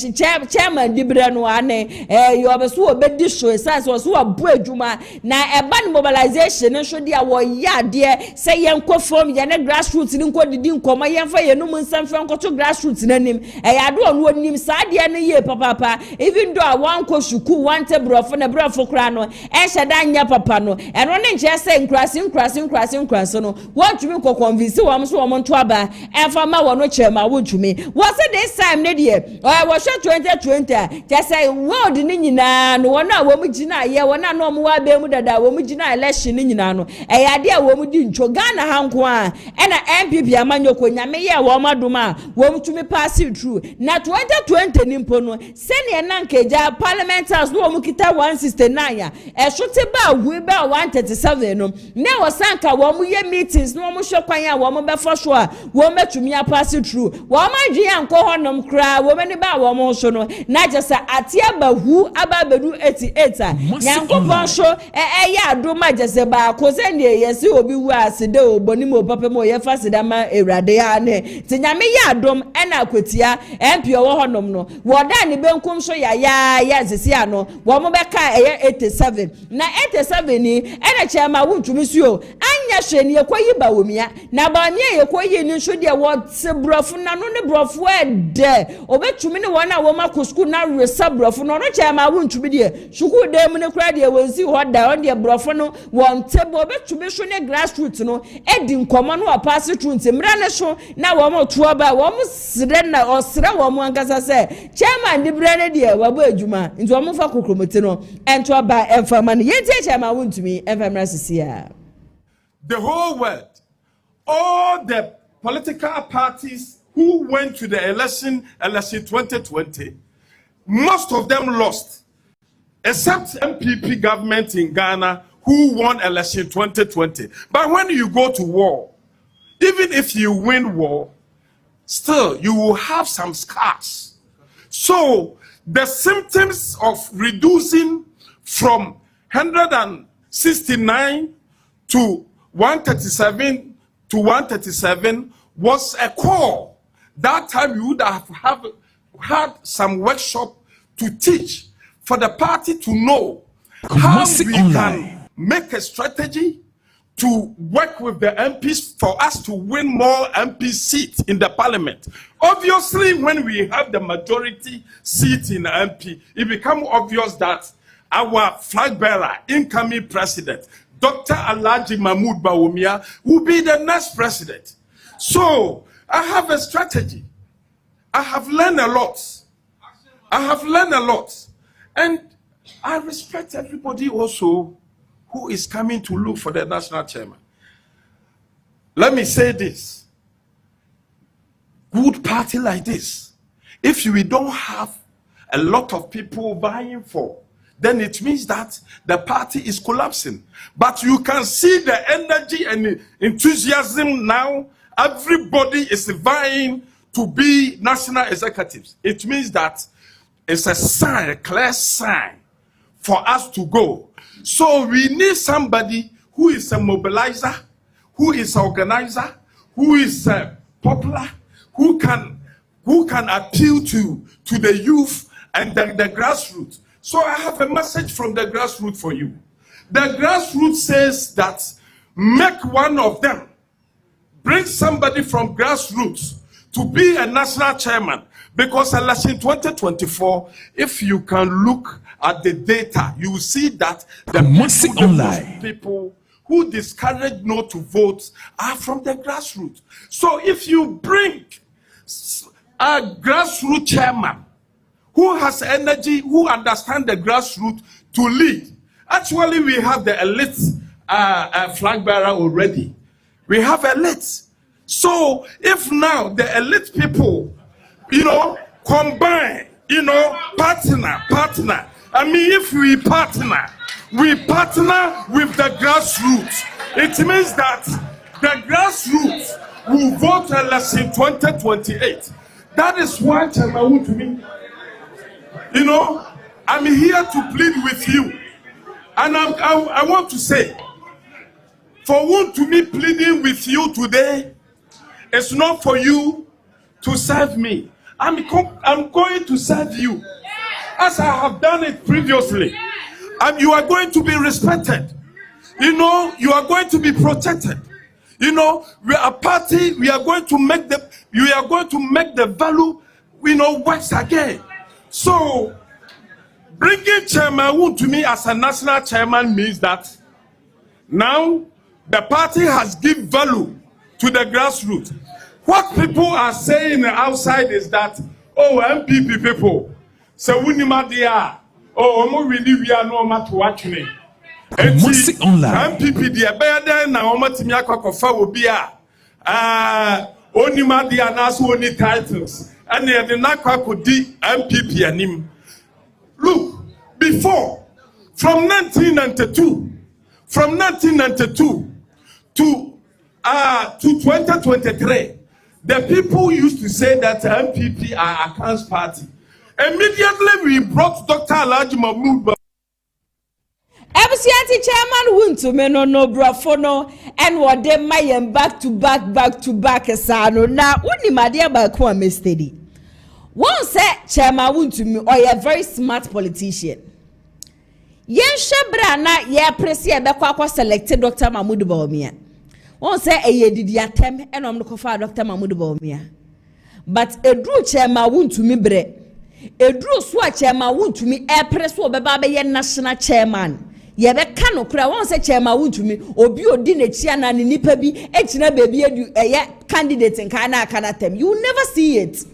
chairman dibre no ane yo so obedi show sense so abu adwuma na eba ne mobilization nso dia wo ya de se ye nko form ye ne grassroots ni nko didi nkoma ye mfa ye no nsam fa nko to grassroots nanim ya do no onim sa de ne ye papa even though one ko shuku one table for ne brafo kra no hye nya papa no eno ne nche se nkrasi no wantumi ko convince wo so wo nto aba emfa ma wo no chema wotumi wo se this time ne de wo hwe 2020 just say world ni nyina no wona wo mu gina ye wona no mo wa be mu dada wo mu gina election ni nyina no yade a wo mu di ncho Ghana hanko a na MPP amanyoko nyame ye wo madoma wo mu tumi pass through na 2020 ni mpo no sene na nkeja parliament house no wo mu kita 169 a shote ba wi ba 137 no na wo sanka wo mu ye meetings no wo mu hwekwan a wo mu be fo so a wo metumi a pass through wo madwe anko honom kra wo mani ba wo mu so no na jesa atia ba hu aba bedu 88 nyankopon so ya adoma jese ba ko se ne yesi obi wu asede oboni mo papa mo ye fasida ma ewrade ya ne tinyame ya adom na akwatia MP wo honom no woda ne benkum so ya sisi ano wo mo beka 87 na 87 ni na chema wuntumi suo anya hwe ne yekoyi ba womia na ba ne yekoyi ni so de wo brofo na no ne brofo de obetumi ne wona wo makosku na resa brofo no chema wuntumi de shuku dem ne kura de wonsi hoda on de brofo no won table betumi so ne grassroots no edi nkomo no pass through ntemra ne so na wo mo to ba wo mo sire na osire wo mo ankasa se chairman de bre ne de wabo adwuma nti wo mo fa kokromote no ento ba emfama ne yenti chairman wuntumi emfamra sisia. The whole world, all the political parties who went to the election 2020, most of them lost, except MPP government in Ghana who won election 2020. But when you go to war, even if you win war, still you will have some scars. So the symptoms of reducing from 169 to 137 was a call. That time you would have had some workshop to teach for the party to know how we can make a strategy to work with the MPs for us to win more MP seats in the parliament. Obviously, when we have the majority seat in the MP, it becomes obvious that our flag bearer, incoming president, Dr. Alhaji Mahmoud Bawumia, will be the next president. So I have a strategy. I have learned a lot. And I respect everybody also who is coming to look for the national chairman. Let me say this. Good party like this, if we don't have a lot of people vying for, then it means that the party is collapsing. But you can see the energy and enthusiasm now. Everybody is vying to be national executives. It means that it's a sign, a clear sign for us to go. So we need somebody who is a mobilizer, who is an organizer, who is popular, who can appeal to the youth and the grassroots. So I have a message from the grassroots for you. The grassroots says that make one of them, bring somebody from grassroots to be a national chairman. Because election 2024, if you can look at the data, you will see that the most people who discourage not to vote are from the grassroots. So if you bring a grassroots chairman who has energy, who understands the grassroots to lead, actually we have the elite flag bearer already. We have elites. So if now the elite people, combine, partner. I mean, if we partner with the grassroots. It means that the grassroots will vote election 2028. That is why Chairman to me, I'm here to plead with you. And I want to say, for one to me pleading with you today, it's not for you to serve me. I'm going to serve you as I have done it previously. And you are going to be respected. You are going to be protected. We are a party. We are going to make the value, works again. So bringing Chairman Woon to me as a national chairman means that now the party has given value to the grassroots. What people are saying outside is that, MPP people, so we need really we are no matter what me. MPP the better na omatimi akwakofa obi a onima dia na so oni titles and the nakwakodi MPP anim. Look, before from 1992 to 2023, the people used to say that MPP are a cancer party. Immediately we brought Dr. Alhaji Mahmoud. Ebusianti chairman Woon to me no brafono and what they mayen back to back esano na uni madia ba kwa me steady. One say chairman Woon to me or a very smart politician. Yen shebra na ye presi e be kwa selected Dr. Mahmoud Bawumia. One say e ye didi atem and I'm looking for Dr. Mahmoud Bawumia. But a drew chairman Woon to me bre. A drew swat chairman Woon to me e press wo beba be national chairman. Ye be kano kura won say chairman Woon to me obi odi na chia na ni nipa bi etina baby edu eye candidate nka na aka na tem. You never see it.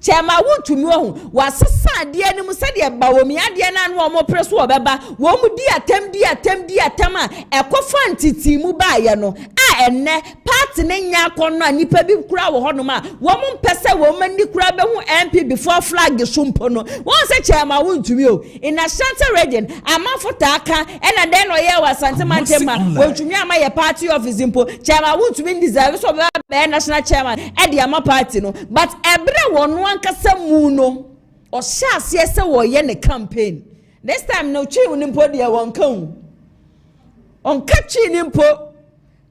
Chairman Woon to me wasesa de anim se de Bawumia de na no mo press wo beba wo mu di atem a ekofa ntiti mu ba ye no a enne party ne nya kono a nipa bi kura wo hono ma wo mu mpese wo mani kura be hu MP before flag sumpo no won say Chairman Woon to me in Ashanti region amafo taka ena den no ye wa santemantema wo tumi ama ye party office impo Chairman Woon to me deserve so be national chairman e de ama party no but ebre wono ankasa mu no o sha ase se wo ye ne campaign this time no twi nimpo de won kan on catchi nimpo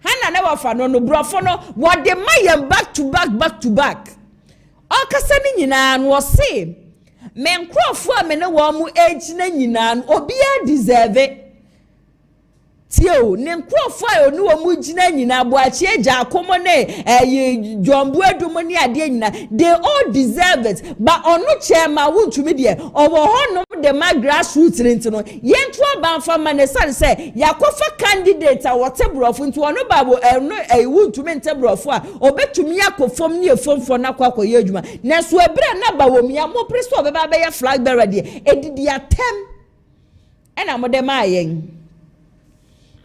Hana never fa no brofo no what the mayen back to back. All kasani nyina no say men crofo a me ne wo mu age na nyina no obia deserve Tio ne crofo a onu wo mu gina nyina bo achi eja akomo ne jombu edumo ne ade nyina they all deserve it but onu chairman Woon to me there owo hono the my grassroots no yentu abanfa manesan say yakofa candidate a whatever of into ono babo Woon to me ntebro a obetumi akofom ne efomfo na kwakoye adwuma na so ebre na Bawumia mo preso obeba be ya flag bearer de edidi atem ena mo de mayen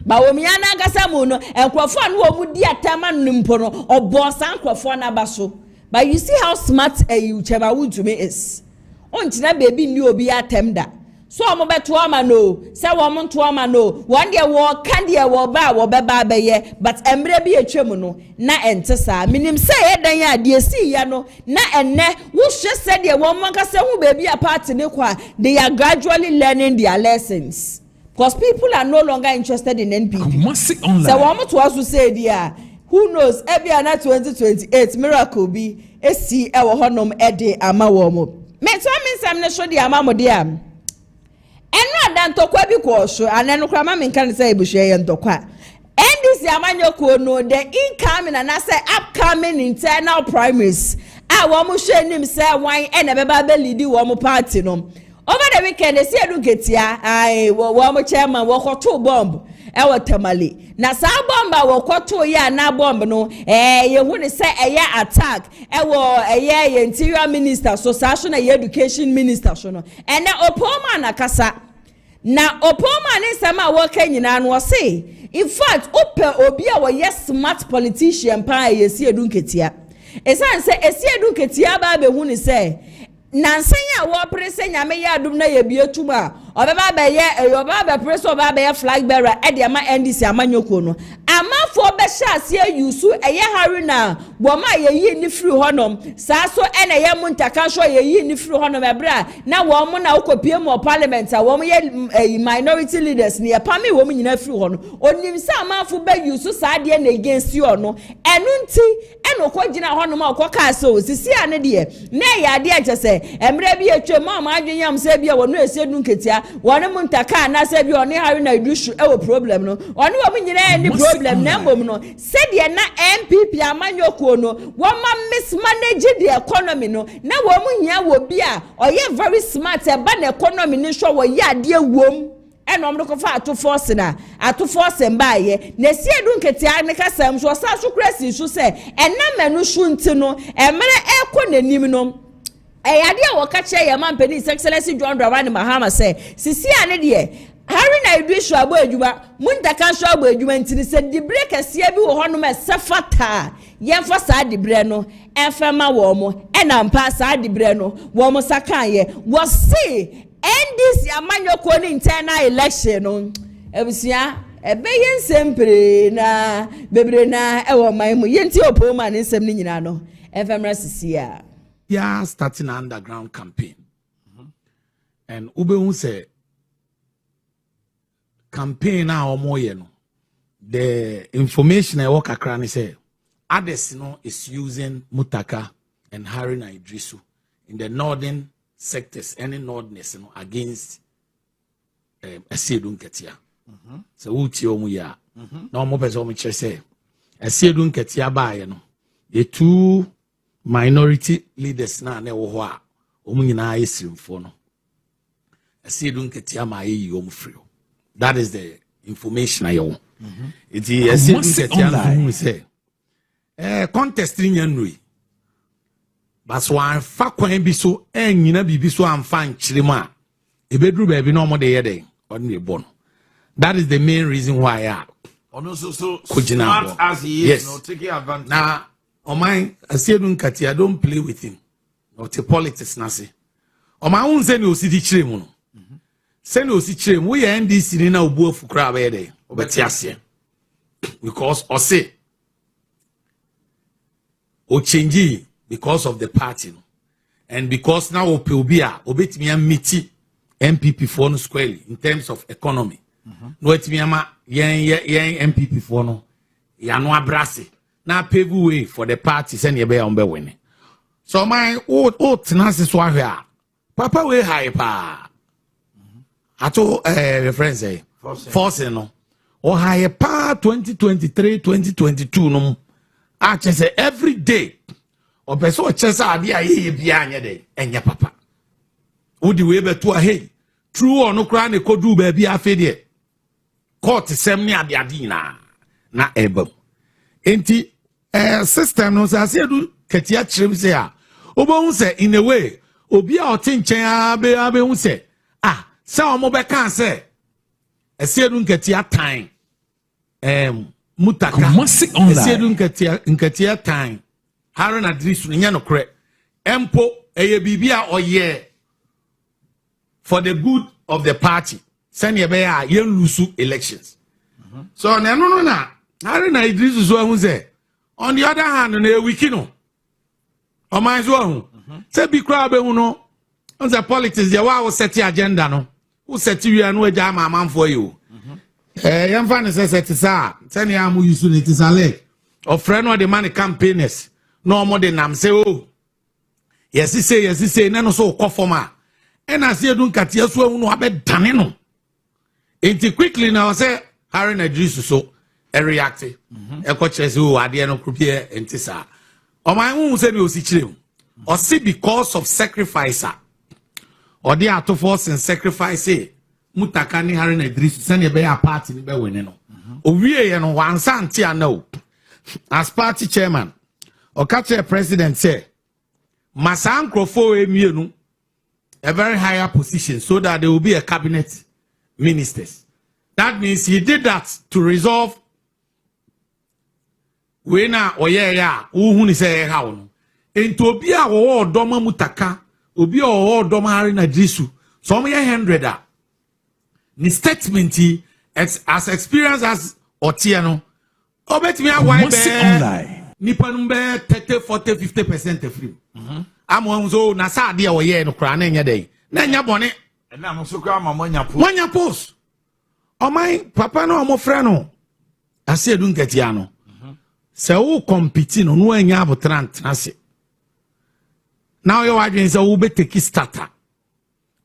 Bawumia na gasa mu no enkrofo anu wo mu di atama nimpo no obosa enkrofo na baso but you see how smart Chairman Woon to me is ontina baby ni obi atemda so omo beto ama no se wo mo to ama no one day wo kan dey wo ba wo beba beye but emre bi etwem no na ente sa minim se ye dan ya de si ya no na enne wo hwe se de wo mo kase hu baby a party ne kwa they are gradually learning their lessons because people are no longer interested in NPP so wo mo to aso say dia who knows ebia na 2028 miracle bi esi e wo honom ede ama wo mo me so me sam ne so de ama mo de am eno adantokwa bi ko so aneno kra ma me kan say ebuhwe ye ntokwa and this amanyoko no the incoming and I say upcoming internal primaries a wo mo hwe nim say wan e na beba be lead wo mo party no over the weekend esi edu ketia ai wo mo chairman wo kwoto bomb e wo tamale na sa bomba wo kwoto ya na bomb no ye hu ne say eye attack e wo eye interior minister so sasho na education minister so no ene opoma na kasa na opoma ne sama wo ka nyina no say in fact ope obi a wo yes smart politician pa esi edu ketia esan say esi edu ketia ba be hu ne say nansenya wo prese nyame ya adum na ye bietum a obeba be ye oba be prese oba be flag bearer e de ma NDC amanyoko no amafo be sha ase yusu eye haruna bo ma ye yi ni free honom sa so ene ye muntaka so ye yi ni free honom ebra na wo mo na okopie mo parliament a wo mo ye minority leaders ni e pame wo mo nyina free hono onim sa amafo be yusu sa de na against you no enu nti eno ko gina honom a okoka so sisi ane de na ya de agese emre bi etwe ma adwenyam se bia wono esedu nketia wono muntaka na se bia oni hari na idushu e wo problem no ono wo munyina ni problem na mbom no se de na MPP amanyoko no wo ma mismanage the economy no na wo munya wo bia oye very smart e ba na economy ni so wo ya de wom eno mdo ko fa ato force mbaye na si edu nketia ne kasam so sa so krasi so se enna manu shu nti no emre ekọ nanim no yade a wakache ya mampeni His Excellency John Dramani Mahama say sisi ane de hari na edu shu abo adwuma muntaka shu abo adwuma ntini se dibre kase bi wo hono me sefata yemfa sa dibre no enfema wo mo enampa sa dibre no wo mo sakan ye wo see NDC amanyoko ni internal election no ebusia ebe yensempre na bebre na ewo maimu yenti opoma ni nsem ni nyina no efemra sisia. Yeah, starting an underground campaign. And Ube say campaign now more the information I work across say others is using Mutaka and Haruna Idrisu in the northern sectors, any northerness against Esiedun Ketia. So uti omuya. No more person which say Esiedun Ketia by the two minority leaders na wo ho a omu nyina yesirimfo no Esiedun Ketia ma ye om free. That is the information I own. It is Esiedun Ketia no say contest ni nyanui but so an fa kwan bi so nyina bibi so amfa nkyirem a ebedru ba bi no mo de ye den on the bon. That is the main reason why I so smart as he is, no taking advantage. Now on my Esiedun Ketia, don't play with him. Not the politics nasi. On my own send you city chim. Send you city chim. We end this in a bull for crab day. But yes, because or say or change because of the party. And because now Opelbia obet me and meet MPP for no squarely in terms of economy. No it me ama yen MPP for no ya no abrase. Na pave way for the party send ye be on be winning. So my old tenancy so ahwe papa we high pa. Ato reference say force no. O high pa 2023 2022 no. A say every day. O person chese ade aye bia anye dey enye papa. Odi we be to hey. True or no kra ne kodu ba bia afi de. Court sem ni ade ade na ebe. Enti system no say Esiedun Ketia chim say obo say in a way obi a otinchen abe hu say say omo be kan say Esiedun Ketia time Mutaka Esiedun Ketia time Haruna Idrisu nya no kre empo eye bibia oye for the good of the party send ye be yen lose elections so no na Haruna Idrisu so hu say on the other hand, no wiki no. O man so say bi kra be hu no. On the politics there wa set agenda no. Who set you no eja ma for you. Yam fan say set sa. Say am use no it is ale. Of friend no the man campaigners. No more than am say oh. Yes say na no so ko forma. And Esiedun Ketia so hu no abedane no. Enti quickly now say Haruna Idrisu so reactive. Eko chese o ade no krupie entisa. O man hu se ni o si chirem. or see because of sacrifice or they are to force and sacrifice mutakani harin Idris send a bear party in the winning. We and one santia no as party chairman or catch a president say Masankro for a very higher position so that there will be a cabinet ministers. That means he did that to resolve wena oya who say how into obia wo doma mutaka obi o doma hari na drisu so me 100 ni statement as experience as otiano obetimi awai be nipa numbe 30 40 50% free amonzo na sa de o ye no kra na nya dey na nya bone na no so kra manya post o my papa no mo frɛ no ase edu nketia no se wo compete no no anya abotrant ase now you adwen se wo be take starter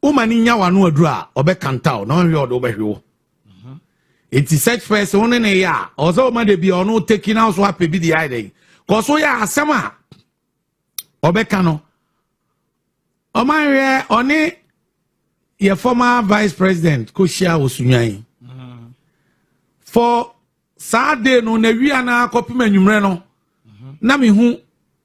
wo mani nya wa no aduru a obe kantao no hwe odo be hwe wo it is such person one ne ya ozo ma de bi ono taking out so happy bi the idea cause so ya asema obe kano o man hwe oni your former vice president Koshia Osunyan for Saturday no na wi na kopim anwumre no na me hu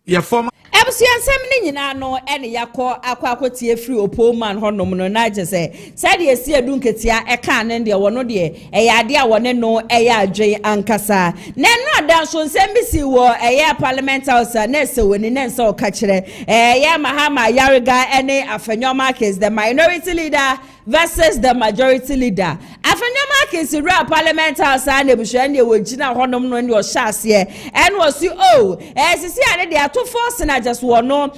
your former Ebusuansem ni nyina no ene yakọ akwakotie free opoman honom no na agese said ye si edu nketia eka ne de wono de eyade a wone no eya adwen ankasa na no adanso nsem bi si wo eya parliament house na ese woni na nsa oka kire eya Mahama Yariga ene Afenwoma case the minority leader versus the majority leader. Afenwoma case real parliament house and ebusua ne wogina honom no ne o hyase and was sisi ane de ato force na just wono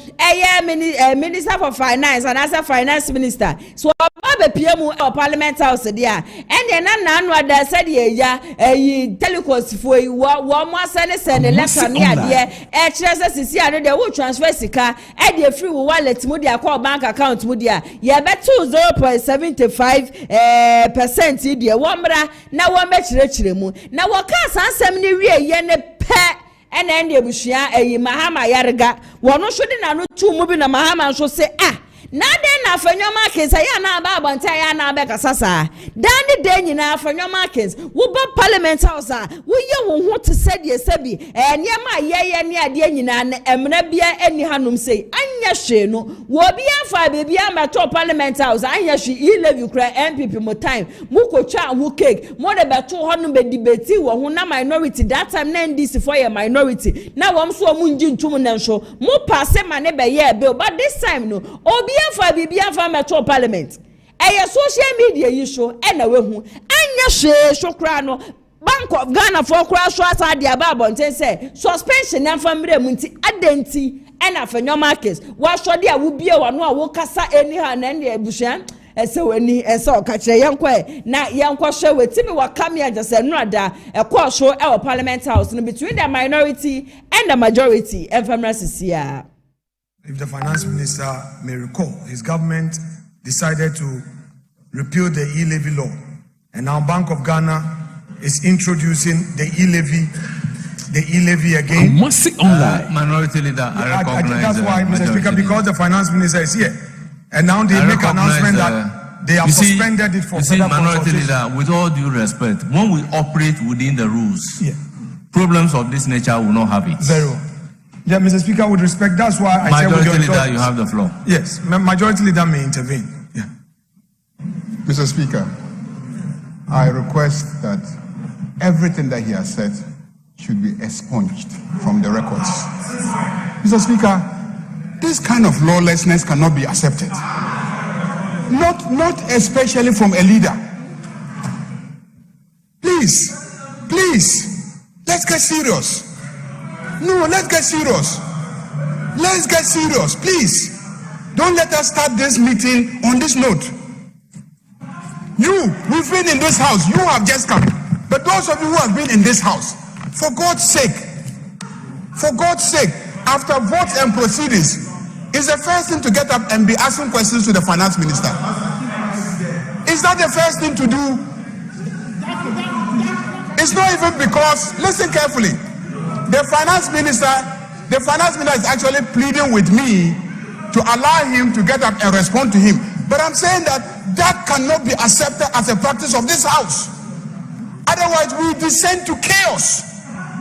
minister for finance and as a finance minister so ba PM parliament house there and na anu ada said ya telecos foi wo mo send letter ne ade kire sisi ane de wo transfer sika e de free wallet mu de akọ bank account mu de ya betu 0.75% de womra na wo mechire mu na wo ka sansem ne wie ye ne pe ene ende busua Mahama Yariga wono so de na no tu mu bi na Mahama so se na den na Afenwoma case ya na ba abonta ya na be kasasa dan de den nyina Afenwoma case wo ba parliament house wo ye wo ho te sedie sebi niam ye ne ade nyina na emna bia ani hanom sei anya hwe no wo bia fa be bia meto parliament house anya hwe e-levy kra MPP mo time mo ko twa wo cake mo de beto honom be debate wo ho na minority that time na NDC for your minority na wo so mo nji ntum na nso mo pass ma ne be ye bill but this time no obi for bibia for metro parliament social media issue na we hu anya hwe kra no Bank of Ghana for kra so asa dia ba bonten say suspension na famre mu nti adenti na Afenwoma case wa so dia wo bie wa no a wo kasa eni ha na ne ebusuan ese weni ese okachire yenkwa na yenkwa hwe wetimi wa kamia just no ada ekọ so e parliament house no between the minority and the majority enfamra sisia. If the finance minister may recall, his government decided to repeal the e-levy law, and now Bank of Ghana is introducing the e-levy again. Minority leader, I recognize that's why, Mr. Speaker, because the finance minister is here, and now they make an announcement that they have suspended it for further minority leader, with all due respect, when we operate within the rules, problems of this nature will not have it. Very well. Yeah, Mr. Speaker, with respect, that's why I said majority leader, you have the floor. Yes, majority leader may intervene. Yeah. Mr. Speaker, I request that everything that he has said should be expunged from the records. Mr. Speaker, this kind of lawlessness cannot be accepted. Not especially from a leader. Please, let's get serious. No, let's get serious. Let's get serious, please. Don't let us start this meeting on this note. We've been in this house. You have just come. But those of you who have been in this house, for God's sake, after votes and proceedings, it's the first thing to get up and be asking questions to the finance minister. Is that the first thing to do? It's not even because, listen carefully, the finance minister is actually pleading with me to allow him to get up and respond to him. But I'm saying that cannot be accepted as a practice of this house. Otherwise, we descend to chaos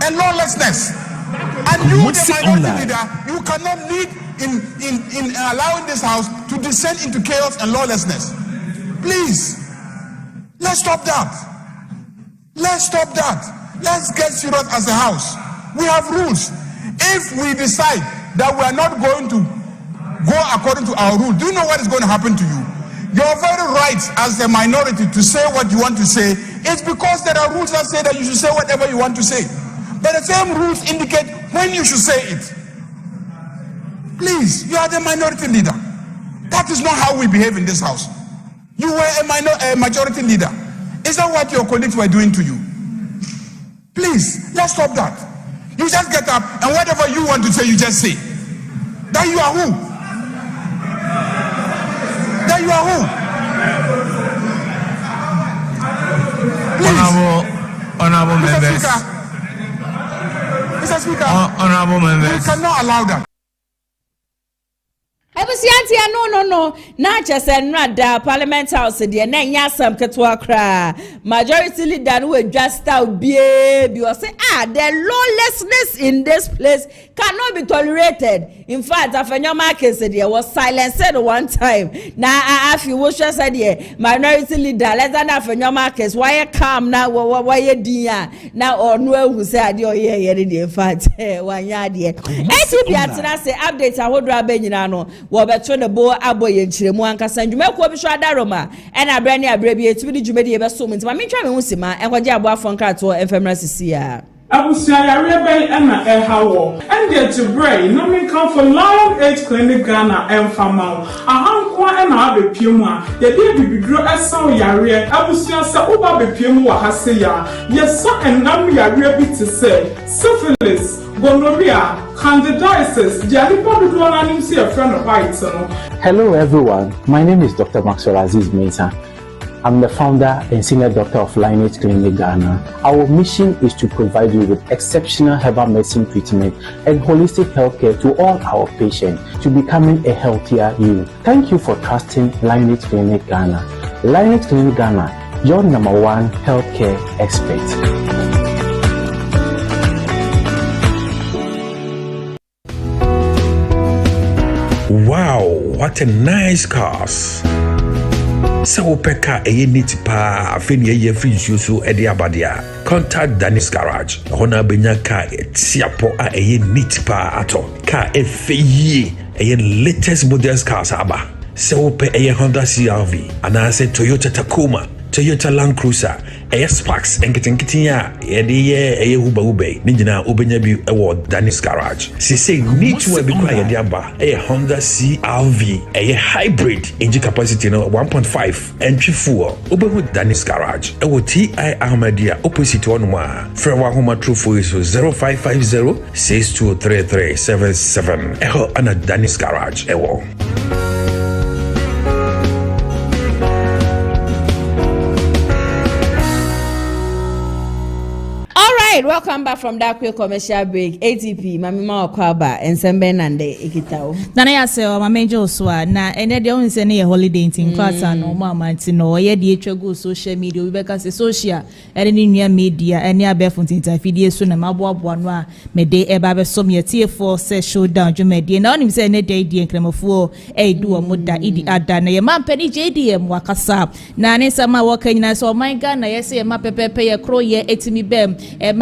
and lawlessness. And you, the minority leader, you cannot lead in allowing this house to descend into chaos and lawlessness. Please, let's stop that. Let's stop that. Let's get serious as a house. We have rules. If we decide that we are not going to go according to our rule, do you know what is going to happen to you? Your very right as a minority to say what you want to say is because there are rules that say that you should say whatever you want to say. But the same rules indicate when you should say it. Please, you are the minority leader. That is not how we behave in this house. You were a majority leader. Is that what your colleagues were doing to you? Please, let's stop that. You just get up and whatever you want to say, you just say. That you are who? That you are who? Please. Honorable members. Mr. Speaker, honorable members. we cannot allow that. No. Na chese nrada Parliament House de na nya asam ketwa kra. Majority leader no just out baby or say the lawlessness in this place cannot be tolerated. In fact, afanyoma case there was silenced one time. Na afi wo hwe said there minority leader let's na afanyoma case why calm na why dia na onu ehu say ade oye dey in fact wanya de. ATP atena say update ahodo abanyina no wo beto ne bo aboye nchiremu ankasa ndwumako bi so adaroma e na brani abrabi etimi di dwumedi e beso menti ma mentwa me husima enkoje abo afon efemra sisi ya Abusia yare ben na ehawo and get to brain no me come for Lion Age Clinic Ghana Enfamao ahankwa na abepiemu a ye dey bibidro esan yare abusia se oba bepiemu wa hase ya yesa enam yare bi te se syphilis gonorrhea candidiasis jalipa do na nim se a friend of white no. Hello everyone, my name is Dr. Maxwell Aziz Mensah. I'm the founder and senior doctor of Lion Age Clinic Ghana. Our mission is to provide you with exceptional herbal medicine treatment and holistic healthcare to all our patients to becoming a healthier you. Thank you for trusting Lion Age Clinic Ghana. Lion Age Clinic Ghana, your #1 healthcare expert. Wow, what a nice cars. So peka eye neat pa afeni eye free so e de abadia. Contact Dennis Garage. Hona benya ka tiapo a eye neat pa ato. Ka efeye eye latest models cars aba. So pe eye Honda CR-V ana se Toyota Tacoma, Toyota Land Cruiser, Sparks enketenketen ya ye ube ni nyina obenya bi ewo Dennis Garage. Say need to be kwa ye aba Honda CR-V hybrid engine capacity no 1.5 entry fuel obehu Dennis Garage ewo TI Ahmadiyya opposite one ma frewa homa true for so 0550 623377 ana Dennis Garage ewo. Welcome back from that quick commercial break. ATP, Mamima Okwaba, and Sembenande Ikitao. Nana ya se o mamenjo oswa na ene de onse ne holiday in class no mama ntino ye de etwago social media we beka se social ene ni nua media ene abefo tinta fidie so na maboabo no a me de eba be som ye tie for se showdown dwumedie na onim se ene de die nkramofo du o moda idi ada na ye mampani JDM wakasa na ne sama wakanyina so my Ghana ye se ye mapepepe ye kro ye etimi bem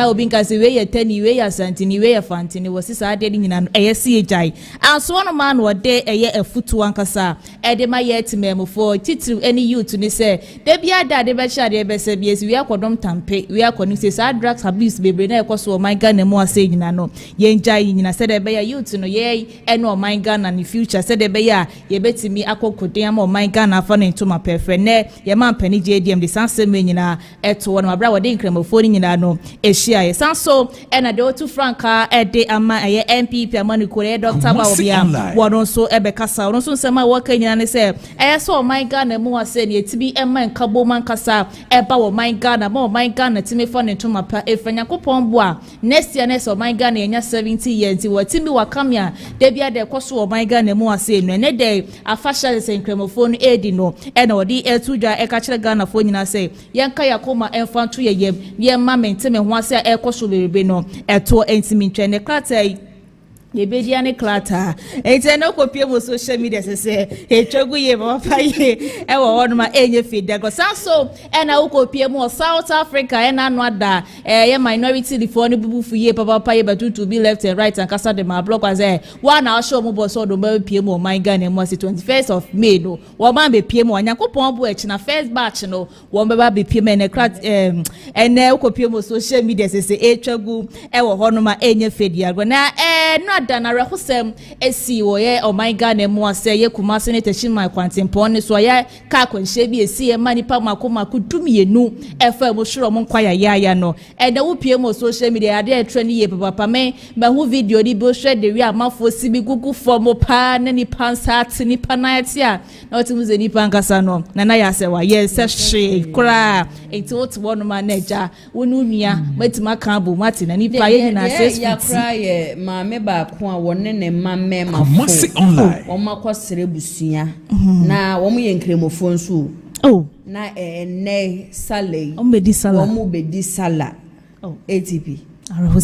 obi nkase we ye tani we ya santini we ya fantini wosisa ade ni nyina no eye ejai anso no man wo de eye afutu ankasa ede ma ye timemfo titiri any youth ni se de bia da de be sha de be se bi esi we akodom tampe we akonu se sa drugs abuse bebre na ekoso my Ghana mu ase nyina no ye njai nyina se de be ya youth no ye eno my Ghana ni future se de be ya ye betimi akokoden ama my Ghana fa no ntoma perfect ne ye man pani JDM de sanse me nyina eto no abra wo de nkramofo ni nyina no ehia ye sanso ena de otu franka ede ama ye MPP amani kore Dr. Baobia wono so ebe kasa wono so nsema waka nyina ne say so my Ghana mu ase ne tibi man kabo man kasa eba wo my Ghana ma my Ghana timi for ne to mapa efanya kopon bo a next year next my Ghana enya 70 years ti watimi wakamia de bia de koso wo my Ghana mu ase no ne de afasha se nkremofo edi no e na odi etudwa e ka kire Ghana fo nyina say yenka yakoma emfa to ye ma menteme ho ase e koso berebe no eto entimi ntwe ne krata Yebedia ne klata ente no kopie mo social media se etwagu ye papa ye e wo wono ma enye feed go so e na wo kopie mo South Africa e na no ada ye minority the for ne bubu fu ye papa ye but to be left and right and kasa de ma block was one na show mo boss do ma pie mo my Ghana mo 21st of May no wo ma be pie mo anyakopon bo echi na first batch no wo be ba be pie me ne klat na wo kopie mo social media se etwagu e wo hono ma enye feed ya go na no dana rehosem esi wo ye o my Ghana mu ase ye kumase ne tashin my kwantempo ne so ye ka kwanhye bi esi ye manipa makoma kudumienu efa mo hworo mo kwaya ya no e da wo pie mo social media ade etre ne ye papa me ba hu video ni bo hwe de wi amafo si bi gugu fo mo pa ne ni pansat ni panati a na otimu ze ni pankasa no na ya se wa ye se hwe kra enti what one man naja wonu nua matima kan bo mati na ni pa ye nyina se ya kra ye ma me ba ko a wonne ne mamme ma fo o ma kwasere busua na wo mu ye nkremofo nso na ne sale o me di sala wo mu be di sala ATP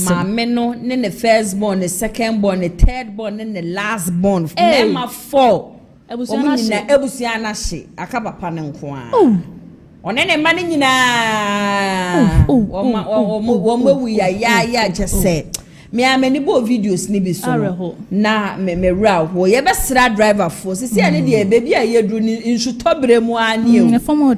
mamme no ne ne first born ne second born ne third born ne last born ne ma fo ebusia na hye aka papa ne nko a one ne ma ne nyina wo ma wi ya jese me amani bo videos ni bi so na me ra ho ye be sra driver for sisi ane de baby a ye dru ni nsutobre mu ani e form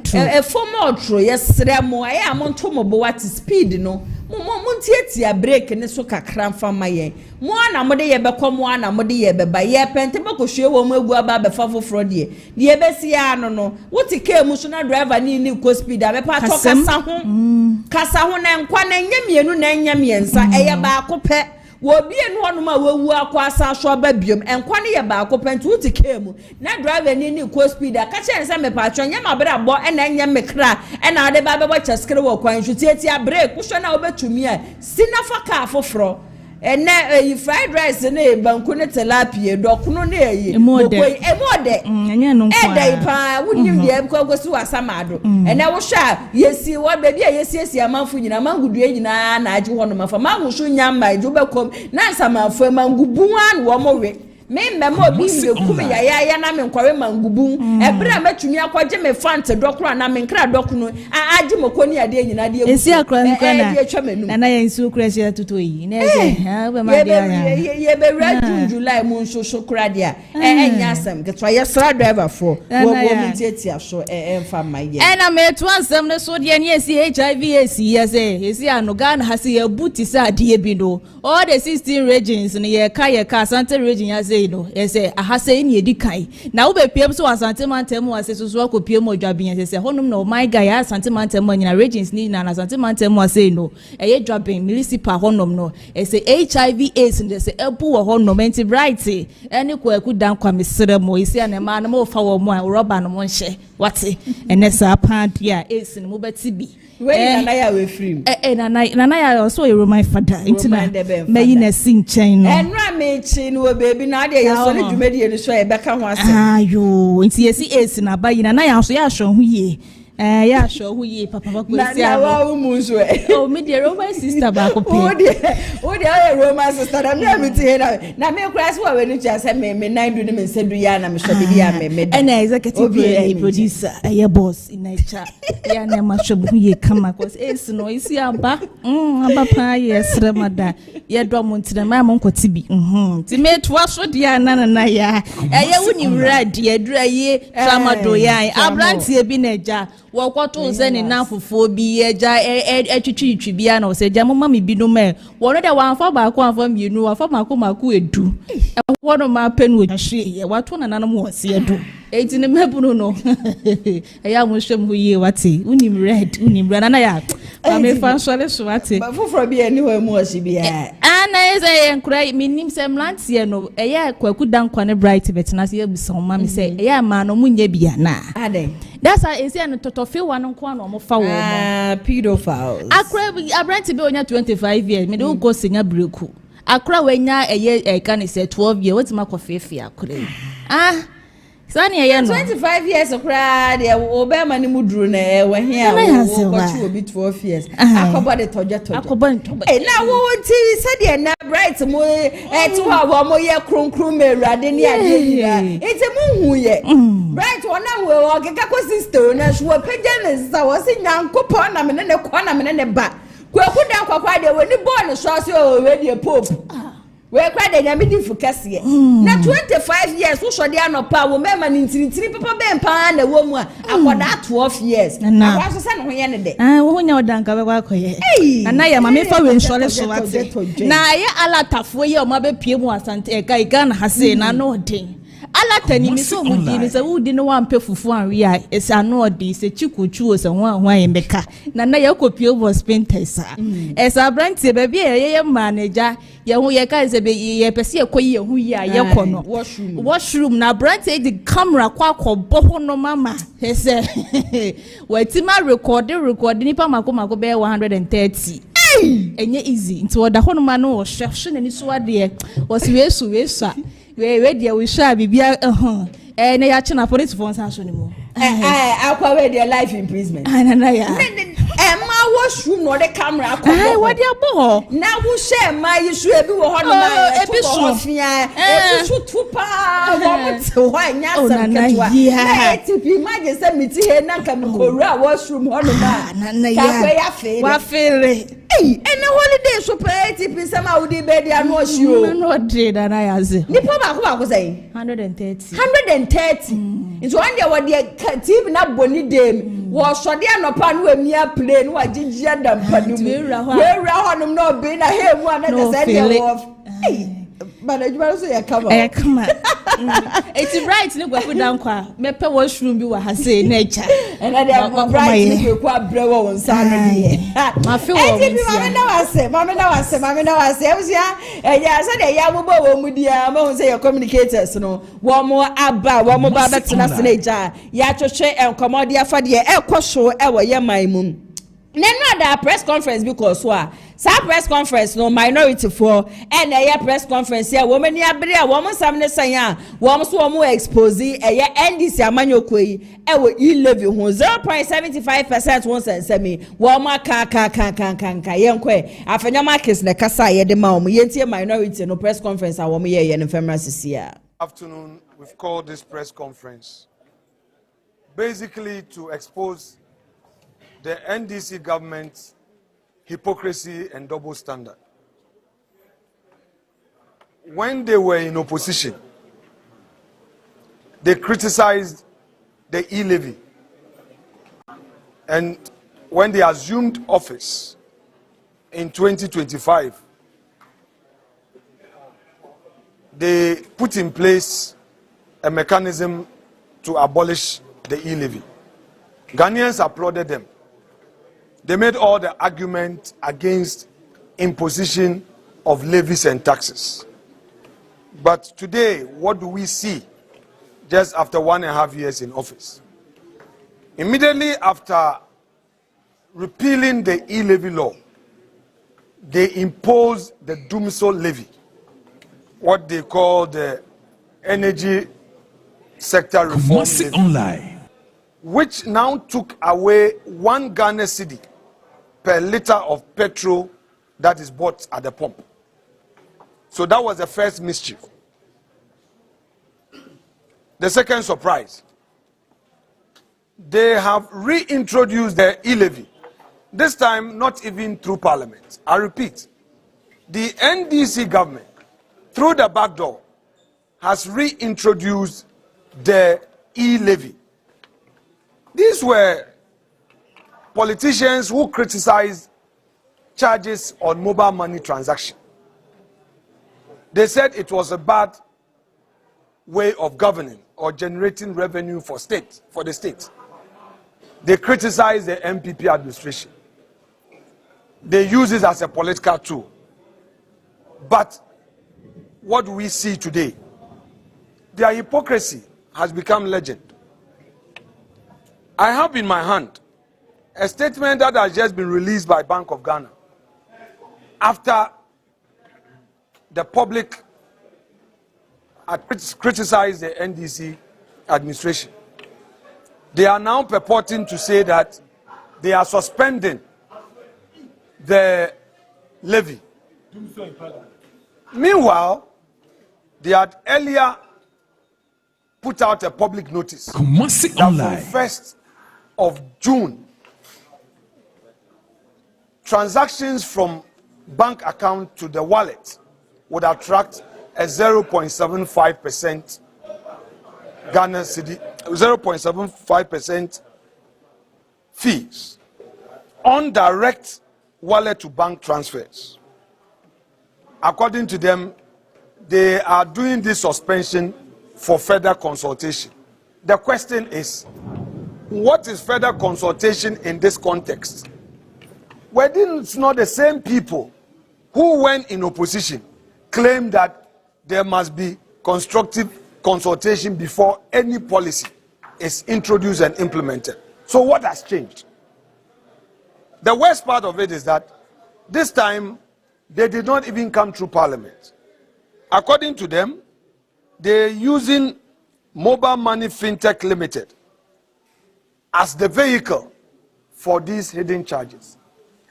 ye sra mu aye amonto mo bo what speed no mo ntiatia break ne so kakra mfa maye mo ana mo de ye be komo ana mo de ye be ba ye pente be ko hwe wo mo egu aba be fa foforo de ye be si ya no no wuti ke mu so na driver ni ko speed a be pa to kasa ho na nkwa na nyamienu na nyamiensa eye ba ko pe wo bie no no ma wewu akwa asa so ba biom enkwa ne ye ba ko pe wuti ke mu na driver ni ko speed a ka chense me pa twa nyama bra bo e na nya mekra e na de ba be bo cheskere wo kwan hweti break wo na obetumi a sinafa ka foforo ene fried rice ne banku ne tilapia dokuno ne yi emode enya no kwa edai pa wunim de kwagosu wasamado ene wo hwa yesi wo baby a yesi amanfu nyina mangudu nyina na age ho no mafa mangusu nyamba ju bekom na nsamanfu mangubu an wo mowe me memo bi me kume ya na me nkware mangubu ebra matumi akwaje me fante dokoro na me nkra dokuno age mokoni ade nyina de esi akra nkona na ya nsu kra sia tutu yi na ese ha be ma dia ye be June July mu nso kra dia enya asem getwa ye sra driver for wo mitiatia so emfa maye na me to ansem ne so dia ne esi HIV esi esi ano Ghana hasi ya buti sa die bi no all the 16 regions ne ye ka Asante region ya no ese ahase ni edikai na wo be piem so Asante mantem wase so so akopiem odwaben ese honum na my guy Asante mantem nyina regions ni na Asante mantem wase no eye dwaben municipal honum no ese HIV AIDS ese ebu wo honum enti bright ene ko akudan kwa mesere mo ese na ma na mo fa wo mo rubber no mo nhye wate ene sa pandia AIDS ni mo betibi we na ya we free na ya so you my father enti na meyi na sinchen no enra me chi no baby na de ye so ne dwumadi ni so e beka ho ase ayo enti yesi AC na bayi na ya so ya hwo ho ye ya sure who ye papa ko si na wa umu so oh me dear Roman sister ba ko pe o de Roman sister na me ti na me class wa we ni cha say me nine do ni me sedu ya na me so bi ya me and executive producer ya boss in nature ya na ma so bu ye kama cause es no isi aba aba pa ye sre mada ye do mo ntire ma mo nkoti bi ti me to aso dia na ya ya woni wra dia dura ye tramado ya abrantie bi na ja wokoto nse ni nafufuo bi eja etwitwi bia na ose ja mama me bi no me wono de wanfa ba ko anfa mienu wanfa mako edu wono ma penu hwe ye wato na nanom wose edu Eti ne mebunu no. Eya mo hwem ho yie wate. Unim red na ya. Ma me fa nsole so wate. Ba foforo bi ani ho mu osi bia. Ana eze enkura minim se mlantie no. Eya kwaku dankwa ne bright betina se ebusa ma me se eya ma no munye bia na. Ade. That's how esi an totofe wa no kwa no mo fa wo mo. Pedophiles. Akra abranti be onya 25 years. Me de go senya breku. Akra wenya eye kan say 12 years. Wetima kofefe akra. Sani eye no 25 years okra de obema ni muduru na ewe hia wo kwachi obi 12 years. Akobo de toje. Akobo ntoje. Na wo ti se de na bright mo to ha wo mo ye kronkron merade ni ade yira. Enti mu hu ye. Bright wona we o keka ko sister na so pagya ne sa wo se nyankopon na me ne kwa na me ne ba. Kwaku dan kwakwa de we ni born so so we de pope. We kwa de nyame di fukase na 25 years wo so de anopa wo mema ni ntiri papa be mpa na wo mu akoda 12 years akwa so se no ho ye ne de wo ho nya odanka be kwa koye na ya mama fa we nsole so wate na ye alatafo ye o ma be pie mu asante e ka na hase na no den alatani mi so mu di ni se wo di no wa mpe fufu anwe a esa no odi se chikuchu o se ho ahwa ye meka na ya kopie wo spintesa esa brantie be bi ye manager ye ho ye ka se be ye pese ye koyi ye hu ye a ye kono washroom na brantie di camera kwa akọbọ ho no mama ese watima record ni pa mako be 130 enye easy nti oda ho no ma no wo hwe na ni so ade wo se wesu we dia we sha bibia na ya china police for nsa so ni mo akwa we dia life imprisonment na ya ma washroom no the camera akọ what dia bo na wo share ma yisu ebi wo ho no ma ebi so fia ebi so tupa wo mte ho anya sam ketwa na tipi imagine say miti he na nka me kowura washroom ho no ma na ya wa fere ene holiday so party pisa ma wudi be dia no ohio no dey na ya ze nipa ba ko say 130 nso one day what dey TV na boni dem wo so dey anopa no amia play no wagigia da mpanu we wura honum no be na he mu na dey say dey wo but Jubilation so ya come it's right ni gwafu dan kwa mepe washroom bi wa ha say nature and dey bright ni kweku abrewo won sa no dey ma fe wo mama na wase ebusia ya say dey ya bobo wo mu dia ma won say your communicators no wo mo aba wo mo ba betena senaja ya twehwe enkomo dia fa de ekoso e wo ye man mu nenu ada press conference because sa press conference no minority for and a press conference here woman ya bere a woman sam ne san a wo so wo expose NDC amanyoko yi e wo e-levy ho 0.75% won sensemi wo ma ka yenkwe afanya markets ne kasa ye de ma wo yentie minority no press conference a wo ye no femra sisia. Afternoon, we've called this press conference basically to expose the NDC government's hypocrisy and double standard. When they were in opposition, they criticized the e-levy. And when they assumed office in 2025, they put in place a mechanism to abolish the e-levy. Ghanaians applauded them. They made all the argument against imposition of levies and taxes. But today, what do we see just after 1.5 years in office? Immediately after repealing the e-levy law, they imposed the Dumsol levy, what they call the energy sector reform levy, which now took away 1 Ghana cedi per liter of petrol that is bought at the pump. So that was the first mischief. The second surprise, they have reintroduced the e-levy, this time not even through parliament. I repeat, the NDC government, through the back door, has reintroduced the e-levy. These were politicians who criticized charges on mobile money transaction. They said it was a bad way of governing or generating revenue for the state. They criticize the MPP administration. They use it as a political tool. But what we see today, their hypocrisy has become legend. I have in my hand a statement that has just been released by Bank of Ghana after the public had criticized the NDC administration. They are now purporting to say that they are suspending the levy. Meanwhile, they had earlier put out a public notice that from 1st of June, transactions from bank account to the wallet would attract a 0.75% Ghana cedi, 0.75% fees on direct wallet to bank transfers. According to them, they are doing this suspension for further consultation. The question is, what is further consultation in this context? Were these not the same people who, when in opposition, claimed that there must be constructive consultation before any policy is introduced and implemented? So what has changed? The worst part of it is that this time they did not even come through Parliament. According to them, they're using Mobile Money Fintech Limited as the vehicle for these hidden charges.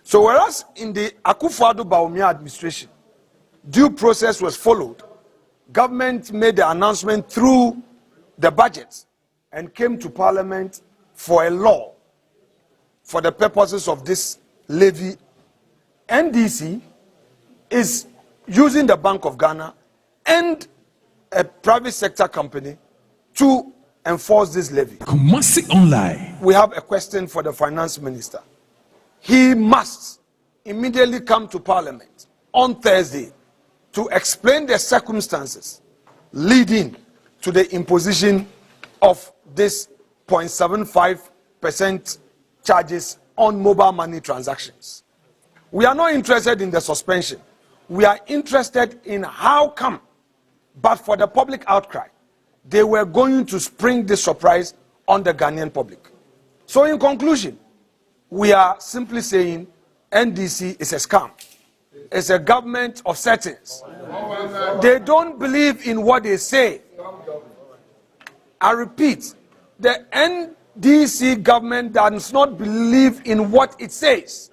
So whereas in the Akufo-Addo administration, due process was followed, government made the announcement through the budget and came to Parliament for a law for the purposes of this levy. NDC is using the Bank of Ghana and a private sector company to enforce this levy. Online. We have a question for the finance minister. He must immediately come to Parliament on Thursday to explain the circumstances leading to the imposition of this 0.75% charges on mobile money transactions. We are not interested in the suspension. We are interested in how come, but for the public outcry, they were going to spring this surprise on the Ghanaian public. So in conclusion, we are simply saying NDC is a scam. It's a government of settings. They don't believe in what they say. I repeat, the NDC government does not believe in what it says.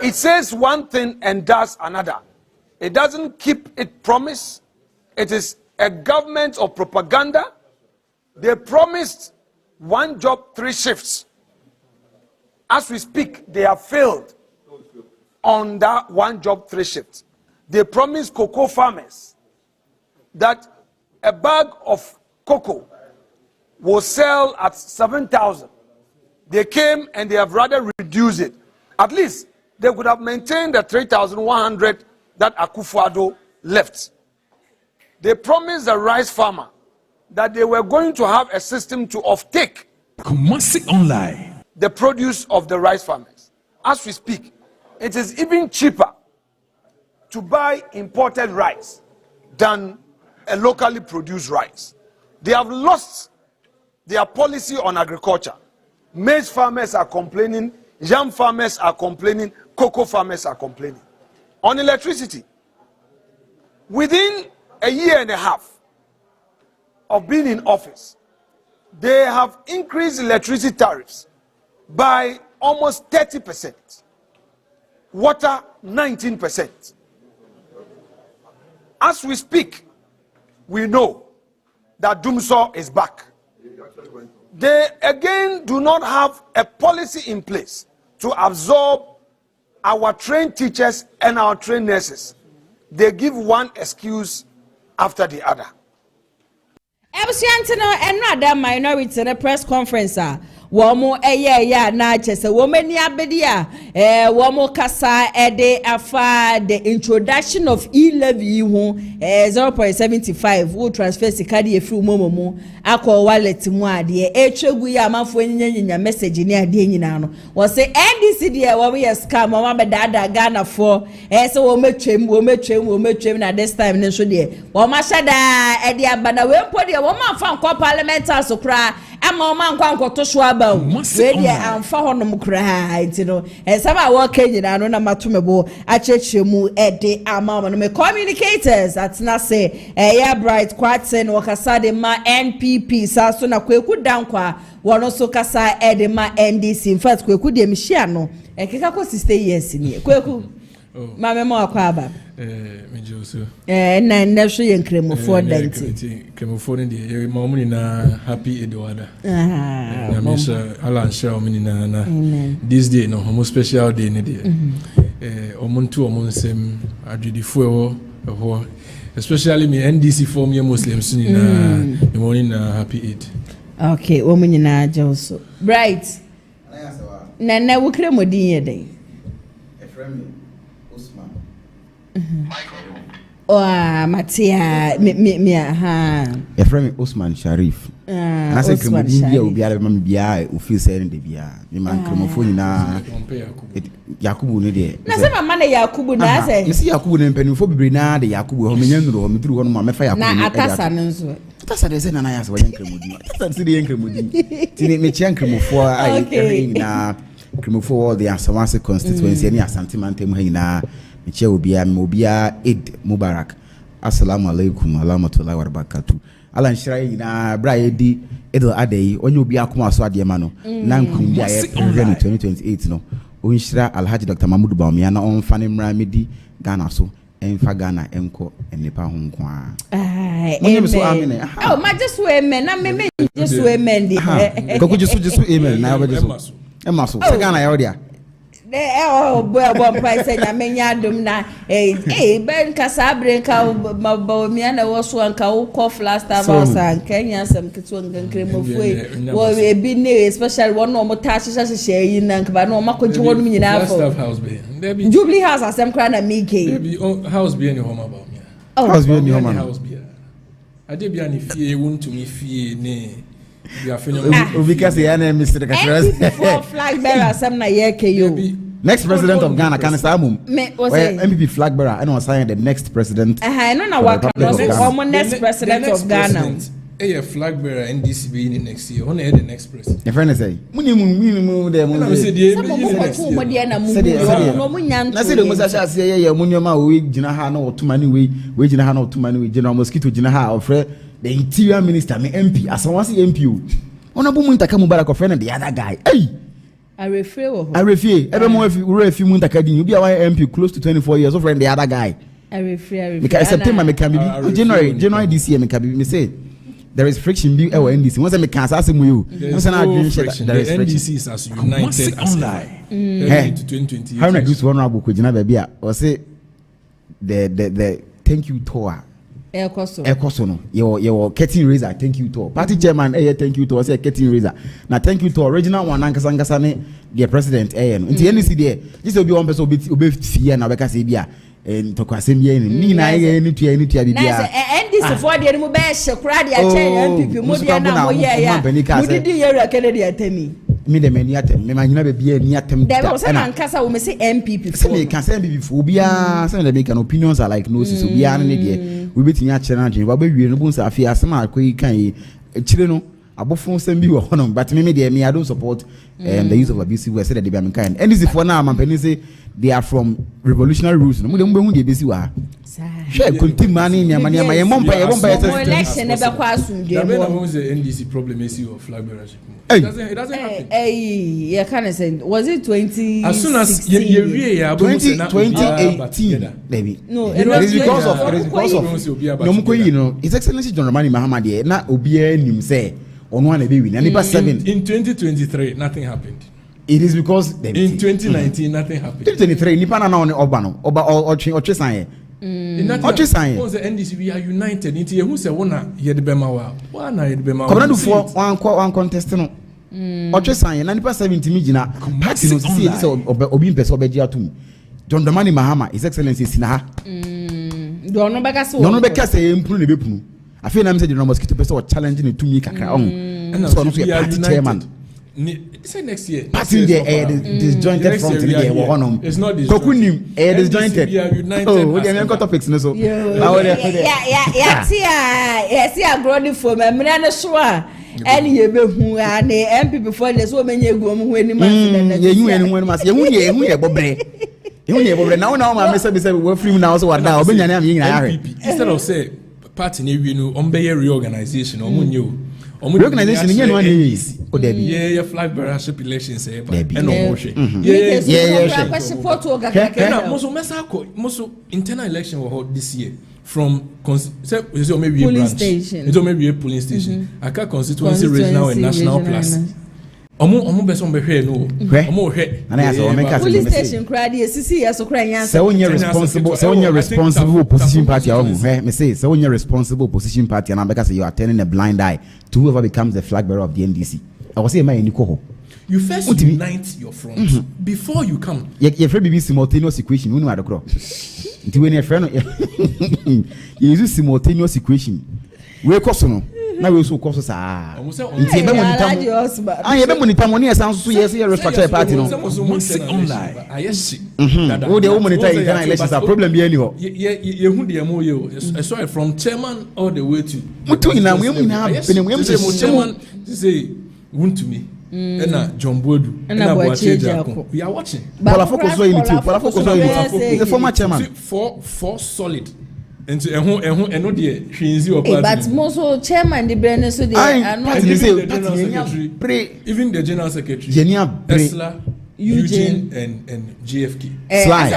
It says one thing and does another. It doesn't keep its promise. It is a government of propaganda. They promised 1 job, 3 shifts. As we speak, they have failed on that 1 job, 3 shifts. They promised cocoa farmers that a bag of cocoa will sell at 7,000. They came and they have rather reduced it. At least they could have maintained the 3,100 that Akufo-Addo left. They promised the rice farmer that they were going to have a system to offtake online the produce of the rice farmers. As we speak, it is even cheaper to buy imported rice than a locally produced rice. They have lost their policy on agriculture. Maize farmers are complaining, yam farmers are complaining, cocoa farmers are complaining. On electricity, within a year and a half of being in office, they have increased electricity tariffs by almost 30%. Water, 19%. As we speak, we know that Dumso is back. They again do not have a policy in place to absorb our trained teachers and our trained nurses. They give one excuse after the other. Ebusiantino and Rada minority in a press conference. womo ya na chese womani abedi a womo kasa ede afa the introduction of e-levy ho 0.75 wo transfer sikadi efiri momomo akọ wallet mu ade etwegu ya amafo nyinya message ni ade nyina no wo se NDC de wo ye scam wo mabedada Ghana for se wo metwem na this time ne so de wo ma hyada ede abana we mpo de wo ma fa nkọ parliamental so kra ama ma nkwa nkoto so aba we de amfa honom kra ntino saba wo kenyina no na matomebo achechemu ede ama no me communicators atna say ya bright kwaten wakasa de ma NPP sa so na kweku dankwa wono so kasa ede ma NDC in fact kweku de mhia no ekeka ko 60 years ni kweku mama mo akwa aba mejoso na nso ye nkremofo danti nkremofo ne de ma omuni na happy edwada na mesha ala sha omuni na this day no homo special day ne de omuntu omunsem adwidifo ewo especially me NDC form ye Muslims ni na me morning na happy Eid. Okay, woman na also bright na wo kremodin ye den Efremi Usman Matia me ha Efremi Usman Sharif na se kremodin bia obi ara ma bia o feel say de bia me man kremofo nyina Yakubu ne de na se mama na Yakubu na se me se Yakubu ne mpanimfo bebre na de Yakubu ho menya nduro ho meduru ho no ma mefa Yakubu na atasa no nso atasa de se na ya se wa yankremodin atasa se de yankremodin ti me chia kremofo ai na kremofo all the Asamase constituency ni Asante Mantem ha nyina me chia obia Eid Mubarak assalamu alaikum warahmatullahi wabarakatuh ala nshira nyina bra yedi Eid adai onye obi akoma so ade ma no na nkundi aye 2028 no onshira Alhaji Dr. Mahmoud Bawumia na onfa ne mra medi Ghana so enfa Ghana enko enipa ho nko a amen so amen oh ma just we amen na me just we amen di ko just amen na ba just ema so se Ghana ya odia boy price na menya dum na ben kasabre ka Bawumia na wo so anka wo cough last time was an Kenya sam kitso nkremofo wo ebi ne especially one no mota hye yi na nka ba no makoji wonu nyina afo Jubilee House asem kra na mike house be any home about me house be any home house be ade bia ni fie wontu mi fie ne because ya na Mr. Katras flag bearer asem na yekeyo next president of Ghana can Samum MPP flag bearer and was saying the next president no na waka no next president of Ghana a flag bearer NDC be in next year on the next president your friend say minimum dem say the na say the musa sha say ya munyoma we gina ha na otuma ni we gina ha na otuma ni we general mosquito gina ha ofre the interior minister me MP asanwase MP ona bu muntaka Mubarak ofre the other guy hey Arefie ebe mo refi muntaka din obi a wa MP close to 24 years ofre the other guy Arefie because September me can be January this year me can be me say there is friction be our NDC once me can say mu you once na adwin share there is friction NDC is as united as hey to 2020 how na this one abu ko gina ba bia o say the thank you tour ekoso no your curtain raiser thank you tour party chairman thank you tour say curtain raiser na thank you tour original one ankasa ne the president no nti NDC there this obi one person obi fie na be ka say bia to kwasem ye ni na ye ni tua bibia NDC for the mu be hye kura de ache MPP mu de na mo ye ya mu didi ye ra kene de atemi mi de mani atem me manyina be bia ni atem da be so na nkasa wo me say MPP for me can say MPP for bia say the make an opinions are like no so bia ne de we betinya ache na adwen ba wie no bu nsa afia asema akoyi kan yi chire no abofo sem bi wo hono but me de me I don't support the use of abusive words said they be am kind and this for now man say they are from revolutionary roots no mu hu de besi wa share continue mani nyama ye mompa election e be kwa asundwe mo the NDC problem is of flag bearership it doesn't happen you can say was it 20 as soon as you 2018 baby no it is because of no mko yi no his excellency John Ramani Mahama de na obi anim say ono na be win and number 7 in 2023 nothing happened. It is because in 2019 nothing happened. 2023 nipa na no oba otwe san ye otwe san ye the NDC we are united nti ye hu se wona ye de bema wa na ye de bema komando for one contest no Oche san na nipa 70 mi gina party no see this obi mpese obeji atum John Dramani Mahama His Excellency Sinaha do no beka se empunu ne bepunu afi na me say the mosquito person or challenge ne tumi kakra on so no so party chairman say next year party the disjointed front in there honum kokunim disjointed oh we dey got topics no so yeah see agrodi for me na no so a any ye behu and MP before the so many egu mu hu anim ase ye hu enu enu ase ye hu ye bobre now ma me say we free now so wada obenya na me nyina ya hwe instead of say party na wi no ombe reorganization omunye reorganization nye no ani o da bi yeah flag bearership elections e ba e no mo hwe yeah photo ga na mo so internal election wo this year from say maybe a branch it maybe a polling station aka constituency regional and national plus omo beso mbe hwe no omo hwe na ya so make police station crowd sisi ya so crowd yan say when you responsible opposition party me say so when you responsible opposition party and because you are turning a blind eye to whoever becomes the flag bearer of the NDC I was say my ni ko you first unite your front before you come your friend be simultaneous equation unu adokro nti when your friend you use simultaneous equation we koso no na we so koso sa nti be monitor money esan so yes your restructure party no online ayesi wo de wo monitor internal elections a problem be any ho ye hu de mo yo sorry from chairman all the way to mutu ina we chairman say want to me ena John Bodu ena Boacheja we are watching Palafoko so unity the former chairman four solid into eno de hwinzi o party but most chairman the brand so they are not even the general secretary Tesla Eugene and GFK Sly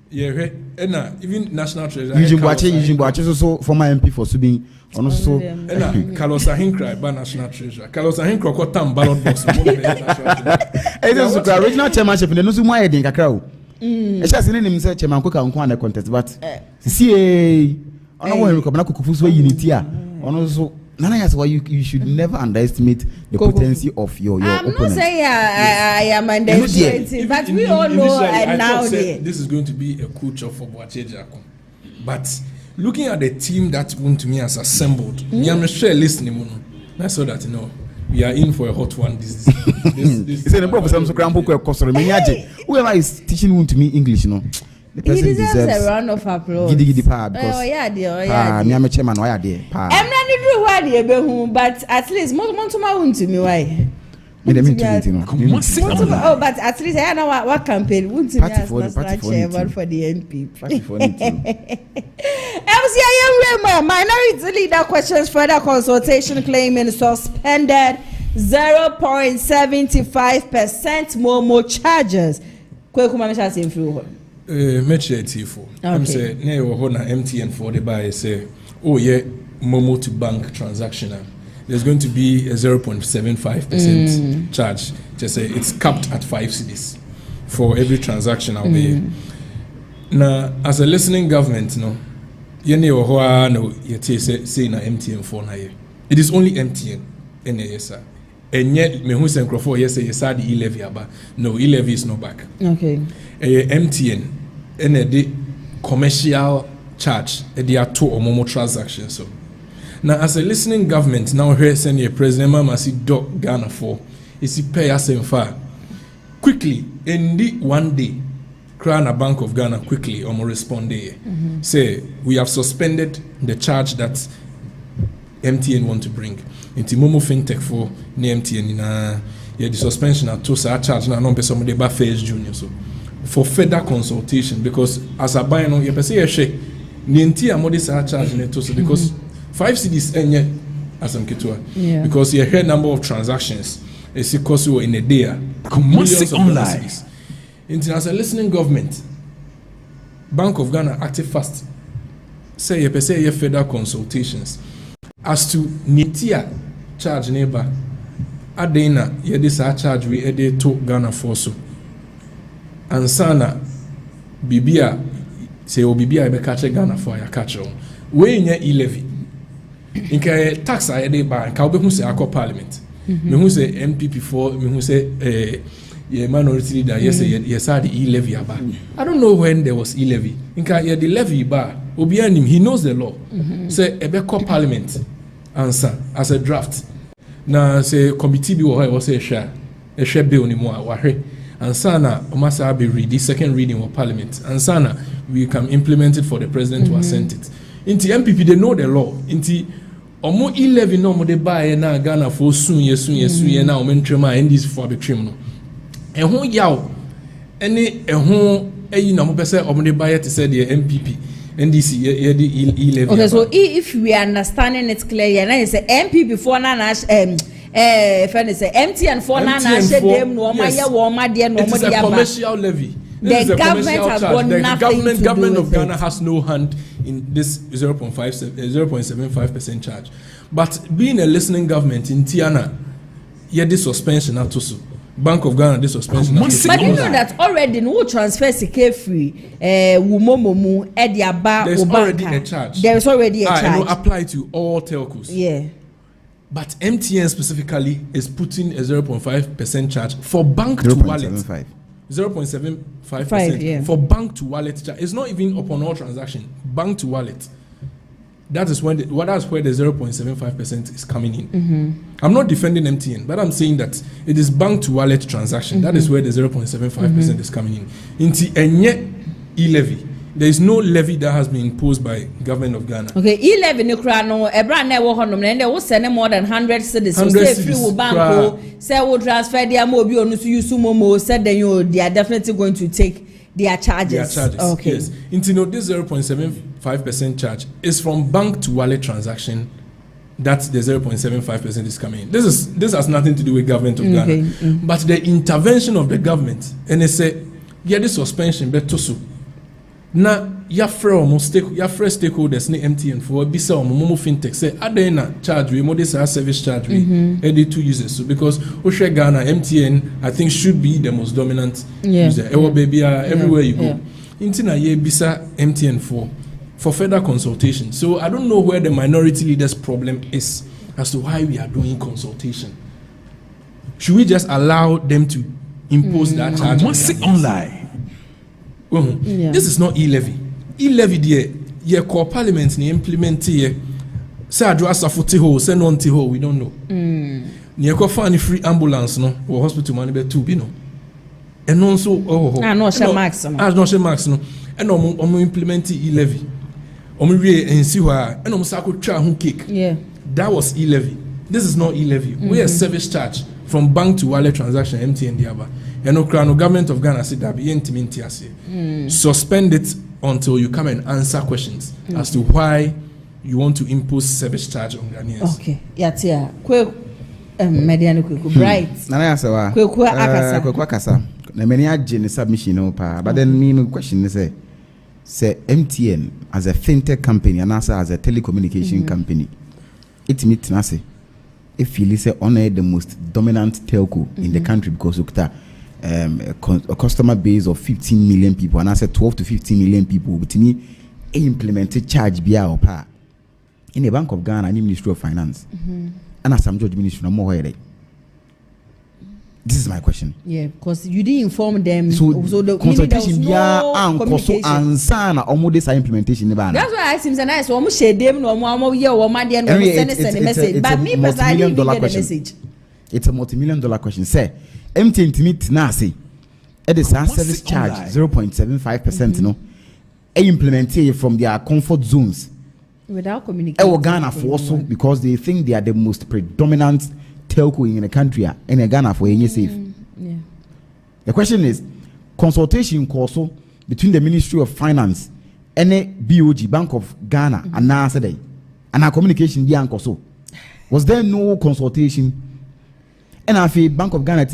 yeah ena even national treasurer Eugene Boache so former MP for Subin ono so ena Carlos Ahinkra ba national treasurer Carlos Ahinkra ko tam ballot box mo be national so the original chairmanship no so mo ayedin kakra o e sha sene nim say chairman Koka nko na contest but see ono wo Henry na kukufu so unity a ono so Nana yes, why you should never underestimate the potency of your opponent. I'm not saying I am underestimating, but we all know now this is going to be a culture for Boacheja. But looking at the team that to me has assembled, I'm sure listening, I saw that we are in for a hot one. This is a problem. Whoever is teaching to me English, the person he deserves a round of applause. Giddy pa because me am a chairman. Why are they? I'm not even why they but at least most to my own to me why. Oh, but at least I know what campaign would to party for the NP. Party for MCI minority leader questions further consultation claiming suspended 0.75% more charges. Kwekuma mesha say through. Tifo. I'm say na wo na MTN for the buy say Momo to bank transaction. There's going to be a 0.75% charge. Just say it's capped at 5 cedis for every transaction out there. Now, as a listening government, no say na MTN for na ye. It is only MTN NASA. And yet me who say Crawford yes say the e-levy aba. No, e-levy is not back. Okay. MTN the commercial charge they are two or more transactions so. Now, as a listening government, now here send a president Mama see Doc Ghana for is he pay us in far quickly in the one day. Crown a Bank of Ghana quickly respond there. Say we have suspended the charge that MTN want to bring into Momo FinTech for MTN in the suspension at two charge now non some of the First Junior so for further consultation because as a buyer no you per say share ninti amodi charge neto so because 5 cedis enye asam ketua because you hear number of transactions is because in a day millions of online as a listening government Bank of Ghana active fast say you per say further consultations as to nitia charge neighbor adena ye this charge we ede to Ghana for so ansana bibia say obibia be catch Ghana for ya catch we nya e-levy inka tax I dey ba inka obehu say akọ parliament me hu say MPP for me hu say yeah minority leader yes the e-levy aba I don't know when there was e-levy inka yeah the levy ba obi anim he knows the law say ebeko parliament answer as a draft na say committee bi wo ha say ehwe bill ni mu a wahwe answer na omasa be read the second reading of parliament answer na we can implement it for the president to assent it inti MPP they know the law inti omo e-levy no mo de buy na Ghana for soon yes na omo ntwem a ndis for abetwem no ehun yaw ene ehun eyi na mo pese omo de buy to say the MPP NDC ye the e-levy. Okay, so if we are understanding it clearly, and I say MPP for na friend say MTN for na share them no ma ye wo ma de no mo de ya ba. Commercial levy. The government has got nothing to do. The government of Ghana has no hand in this 0.75% charge. But being a listening government in Tiana, this suspension at also. Bank of Ghana, this suspension. But you know that already no transfer secure free. Wumomomu Ediaba. There's already a charge. There's already a charge. I know apply to all telcos. Yeah. But MTN specifically is putting a 0.5% charge for bank to wallet. 0.75% for bank to wallet charge. It's not even upon all transaction. Bank to wallet. That is when that's where the 0.75% is coming in. I'm not defending MTN, but I'm saying that it is bank to wallet transaction. That is where the 0.75% is coming in. Into any e-levy, there is no levy that has been imposed by government of Ghana. Okay, e-levy no krano no brand na wo honom na wo send more than 100 cedis. So say free wo bank say wo transfer their mo bi onu so use momo said then they are definitely going to take their charges. Okay. Yes. Into this 0.75% charge is from bank to wallet transaction. That's the 0.75% is coming in. This has nothing to do with government of Ghana. But the intervention of the government and they say, this suspension better so. Now your stakeholders ni MTN for bisa omo fintech say adena charge we modest service charge we edit to users so because Oshe Ghana MTN I think should be the most dominant user everywhere you go intina ye bisa MTN for further consultation. So I don't know where the minority leaders problem is as to why we are doing consultation. Should we just allow them to impose that charge online? This is not e-levy. E-levy there, your core parliament ni implement here. Say address a footy hole, say non-ti hole, we don't know. Ni ko find free ambulance no, or hospital money be 2 bi no. And also no share max no. No share max no. And omo implement e-levy. Omo we ensi hwa, and omo sako twa ho cake. Yeah. That was e-levy. This is not e-levy. We are service charge from bank to wallet transaction MTN Diaba. And government of Ghana said that suspend it until you come and answer questions as to why you want to impose service charge on Ghanaians. Okay, yeah. Mediano kweku bright. Nana asawa. Kweku akasa. Kweku akasa. Na many agent submission no pa. But then me question is say MTN as a fintech company and also as a telecommunication company. It means nase. If you listen on the most dominant telco in the country because ukta a customer base of 15 million people and I said 12 to 15 million people with me implemented charge biya or pa in the Bank of Ghana and the Ministry of Finance and as some judge ministry no more. This is my question. Yeah, because you didn't inform them. So the consultation biya communication ansana omo this implementation ne ba. That's why I seems and I so omo share them no omo ye o ma dey no send a message but me personally didn't get the message. It's a multi-million-dollar question. Say MTN to meet now say it is a service charge 0.75% no implement it from their comfort zones without communication. Ghana for also because they think they are the most predominant telco in the country and Ghana for any safe. Yeah. The question is consultation also between the Ministry of Finance and the BOG Bank of Ghana and now today and our communication so was there no consultation? And I feel Bank of Ghana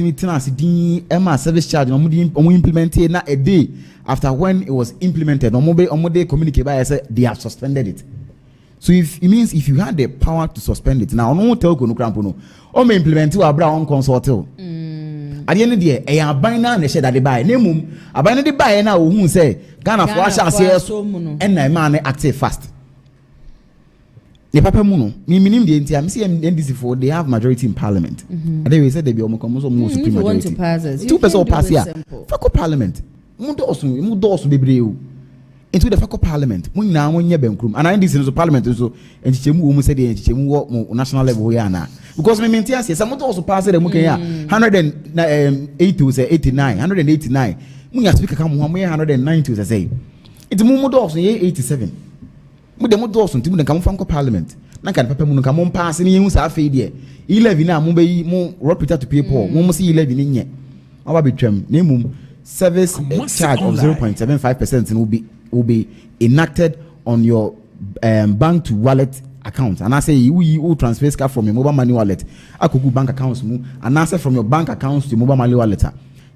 Emma service charge implemented na a day after when it was implemented. Omobe communicate by say they have suspended it. So if it means if you had the power to suspend it now, no telco no crampo no. Or may implement to our brown consult. At the end of the day, a buy now and share that they buy. Nemum, a buy the buy now who say Ghana for us and I man active fast. The Papa Muno, me minim the NTM, see NDC4, they have majority in parliament. And they said they be almost supreme if you want majority. to pass it, 2% pass here. Fako parliament. Mundo also be brave. Into the Fako parliament. Mun na mun yebe nkrum. And NDC is parliament so and chemu mu say the chemu wo national level here na. Because me maintain say some also pass the muke ya 180 say 89, 189. Mun ya speaker kam 190 say. It mu also 87. Mu dem do so ntimu nka mo fanko parliament na kan papa mu nka mo pass ni hu sa afi de 11 na mo be mo repeat to people mo see 11 ni nye aba betwam na mum service charge of 0.75% will be enacted on your bank to wallet account, and I say you transfer cash from your mobile money wallet akogu bank accounts mu, and I say from your bank accounts to mobile money wallet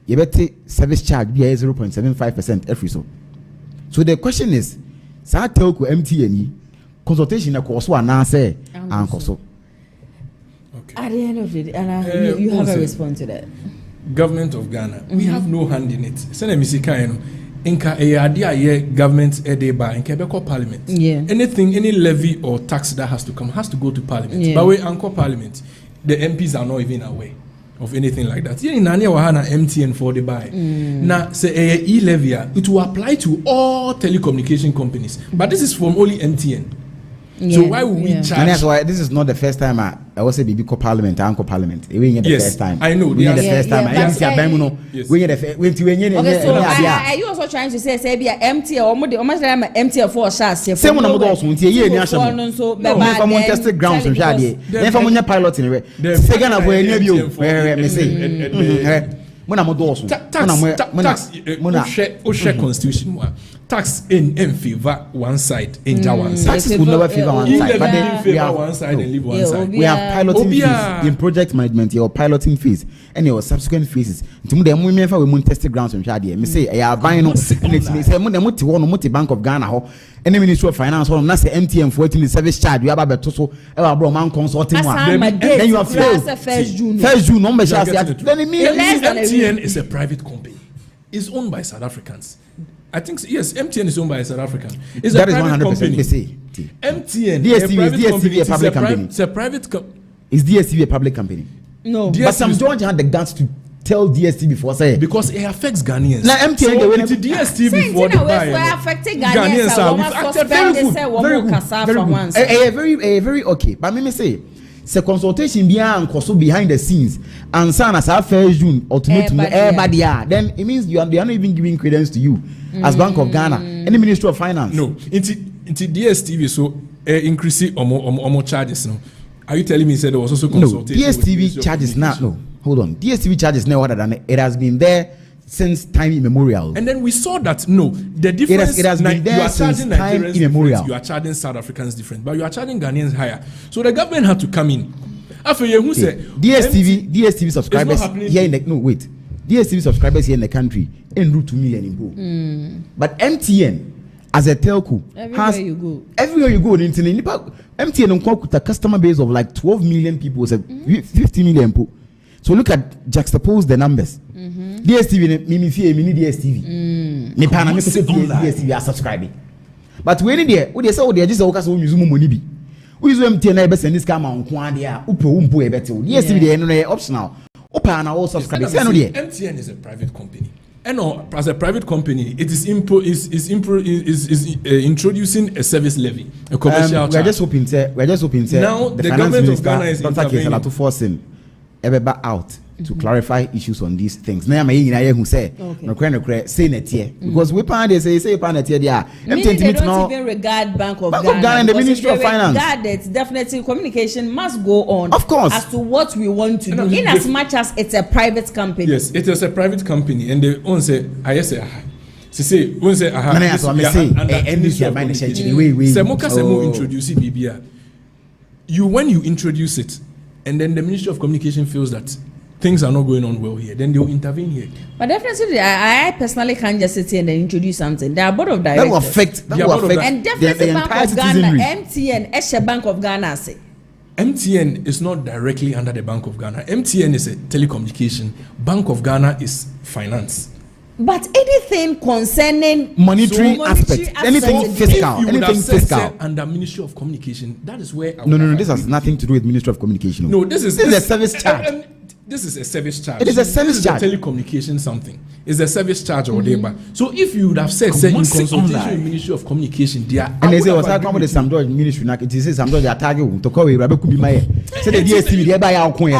you better service charge be 0.75% every so the question is sa telco MTN consultation na course one na say anko so. Okay. At the end of it, and you have a response to that. Government of Ghana, we have no hand in it. Send me sikano. Inka idea government by in Quebec Parliament. Yeah. Anything, any levy or tax that has to come has to go to Parliament. Yeah. But we anchor Parliament, the MPs are not even aware of anything like that. Yeah, in Nania Wahana MTN for the buy. Now, say e-levy, it will apply to all telecommunication companies. But this is from only MTN. Yeah. So why would we charge? And that's why this is not the first time I was say BB Parliament, Uncle Parliament. We ain't the first time. I know. We ain't the first time. I see a bank. We ain't the okay, so are you also trying to say be empty or almost empty for shots? Same one also. Ye ni asem. No, from one tested grounds from Shadi. Then from one pilot in the second of where near you. Where me say. When I'm also tax constitution tax in favor one side in one side. Taxes will never favor one side, but then we have one side and leave one side. We have piloting fees in project management. Your piloting fees and your subsequent fees. To the women for we tested grounds from Shadi. Me say I buying no. Say multi Bank of Ghana ho. Any Ministry of Finance ho. Na say MTN for the service charge. We have a beto bro man consulting one. Then you have failed. First June. Number shall say. Then it means MTN is a private company. It's owned by South Africans. I think yes, MTN is owned by a South African. It's that a private is 100% company. DSTV MTN is a public company. It's a private company. Is DSTV a public company? No. But some George had the guts to tell DSTV before say because it affects Ghanaians. Now MTN so it's DSTV before the buy. Affecting Ghanaians. Very okay. But me say the consultation behind behind the scenes and sana sa first June ultimately everybody then it means they are not even giving credence to you as Bank of Ghana any Ministry of Finance. No, into DSTV so increase omo charges no. Are you telling me there was also consultation? No, DSTV charges now. No, hold on. DSTV charges now other than it has been there since time immemorial. And then we saw that the difference it has been there since time immemorial. You are charging South Africans different, but you are charging Ghanaians higher. So the government had to come in. After you say DSTV subscribers here in the DSTV subscribers here in the country in route 2 million in but MTN as a telco everywhere you go MTN with a customer base of like 12 million people, 50 million people. So look at juxtapose the numbers. DSTV mini DSTV. Me pana me say DSTV are subscribing. But when they say they just okay so use money bi. We use MTN na be send this camera on kwa dia. Upo e better. DSTV dey no optional. Opa na all subscribe. Say no there. MTN is a private company. And as a private company, it is introducing a service levy, a commercial charge. We're just hoping now the government of Ghana is intervening. To forcing everybody out to clarify issues on these things. Now, who say say net here because we pan they say pan net here. They don't even regard Bank of Ghana and the Ministry of Finance. Regard it, definitely communication must go on. Of course, as to what we want to do. In as much as it's a private company. Yes, it is a private company, and they won't say I say. When you introduce it, and then the Ministry of Communication feels that things are not going on well here, then they will intervene here. But definitely, I personally can't just sit here and introduce something. There are board of directors. That will affect and definitely Bank of Ghana, MTN, Eshe Bank of Ghana say. MTN is not directly under the Bank of Ghana. MTN is a telecommunication. Bank of Ghana is finance. But anything concerning monetary aspect, anything fiscal, under Ministry of Communication, that is where. No. This has nothing to do with Ministry of Communication. No, this is a service charge. This is a service charge. It is a service charge. This is a telecommunication something. It's a service charge or whatever. So if you would have said, say, in consultation with Ministry of Communication, they are. And they say, "Was I come with some George Ministry? It is some George target to call Rabbi could be my." Say the DSTV, they buy our coin.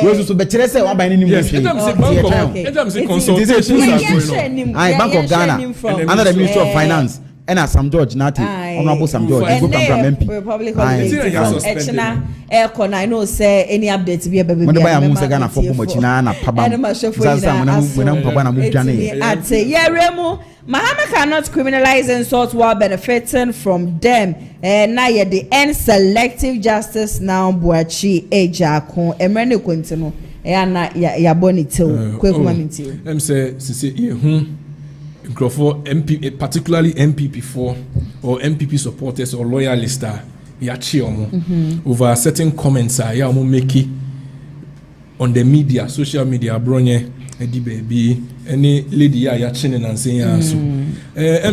We so better say one by any ministry. Yes, consultation. Bank of Ghana, under the Ministry of Finance. And as Sam George Nati, Honorable Sam George, go from MP. Republic Aircon, I know say any updates be a baby. When I am Ghana for Mochina and I'd say, yeah, Remo, Mahama cannot criminalize insult while benefiting from them. And now you're the end selective justice now, Boachi, Ejako, Emrene Quintino, and Yabonito, Quakumaminti. I'm saying, MP, particularly MPP4 or MPP supporters or loyalists over certain comments make on the media, social media, bronye, edi baby, any lady ya chinin and saying so.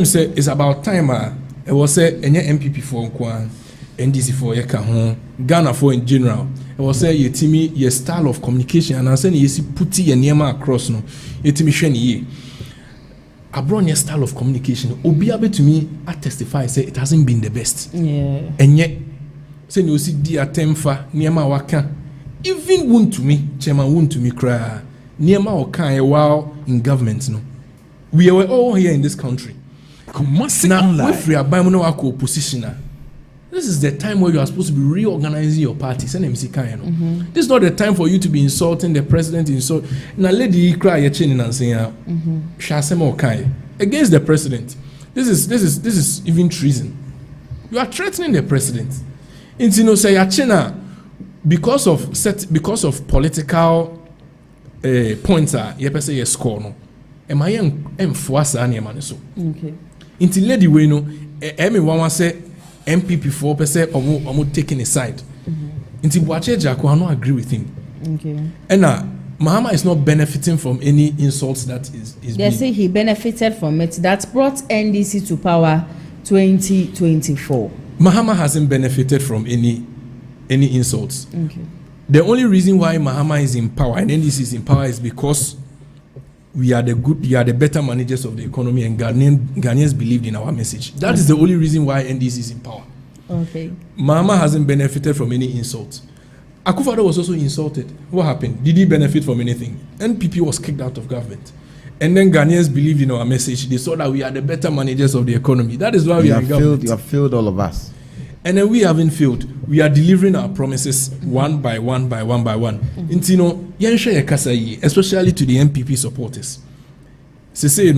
Say it's about time. I was say any MPP4 kwa NDC4 yeka hon Ghana for in general. I was say ye timi ye style of communication and I say ye si puti ye niema across no ye timi sheni ye. Abroad your style of communication, Obiabe to me, I testify, say it hasn't been the best. Yeah. And yet, say you see dear Temfa, Niema Waka, even wound to me, Chairman wound to me cry, Niema Waka a while in government. No, we are all here in this country. Now, if we are by Monoako opposition, this is the time where you are supposed to be reorganizing your party. This is not the time for you to be insulting the president. Now, lady cry your chin and saying, against the president. This is even treason. You are threatening the president. Because of political points, you say you score no. Am I enforce any man so? Okay. Until lady we know, everyone say. MPP4% almost taking a side. Until Boache Jako, I don't agree with him. Okay. And Mahama is not benefiting from any insults that is they say he benefited from it. That brought NDC to power 2024. Mahama hasn't benefited from any insults. Okay. The only reason why Mahama is in power and NDC is in power is because we are the better managers of the economy, and Ghanaians believed in our message. That is the only reason why NDC is in power. Okay. Mahama hasn't benefited from any insult. Akufo-Addo was also insulted. What happened? Did he benefit from anything? NPP was kicked out of government. And then Ghanaians believed in our message. They saw that we are the better managers of the economy. That is why we are in government. You have failed all of us. And then we haven't failed. We are delivering our promises one by one. Especially to the MPP supporters. Say,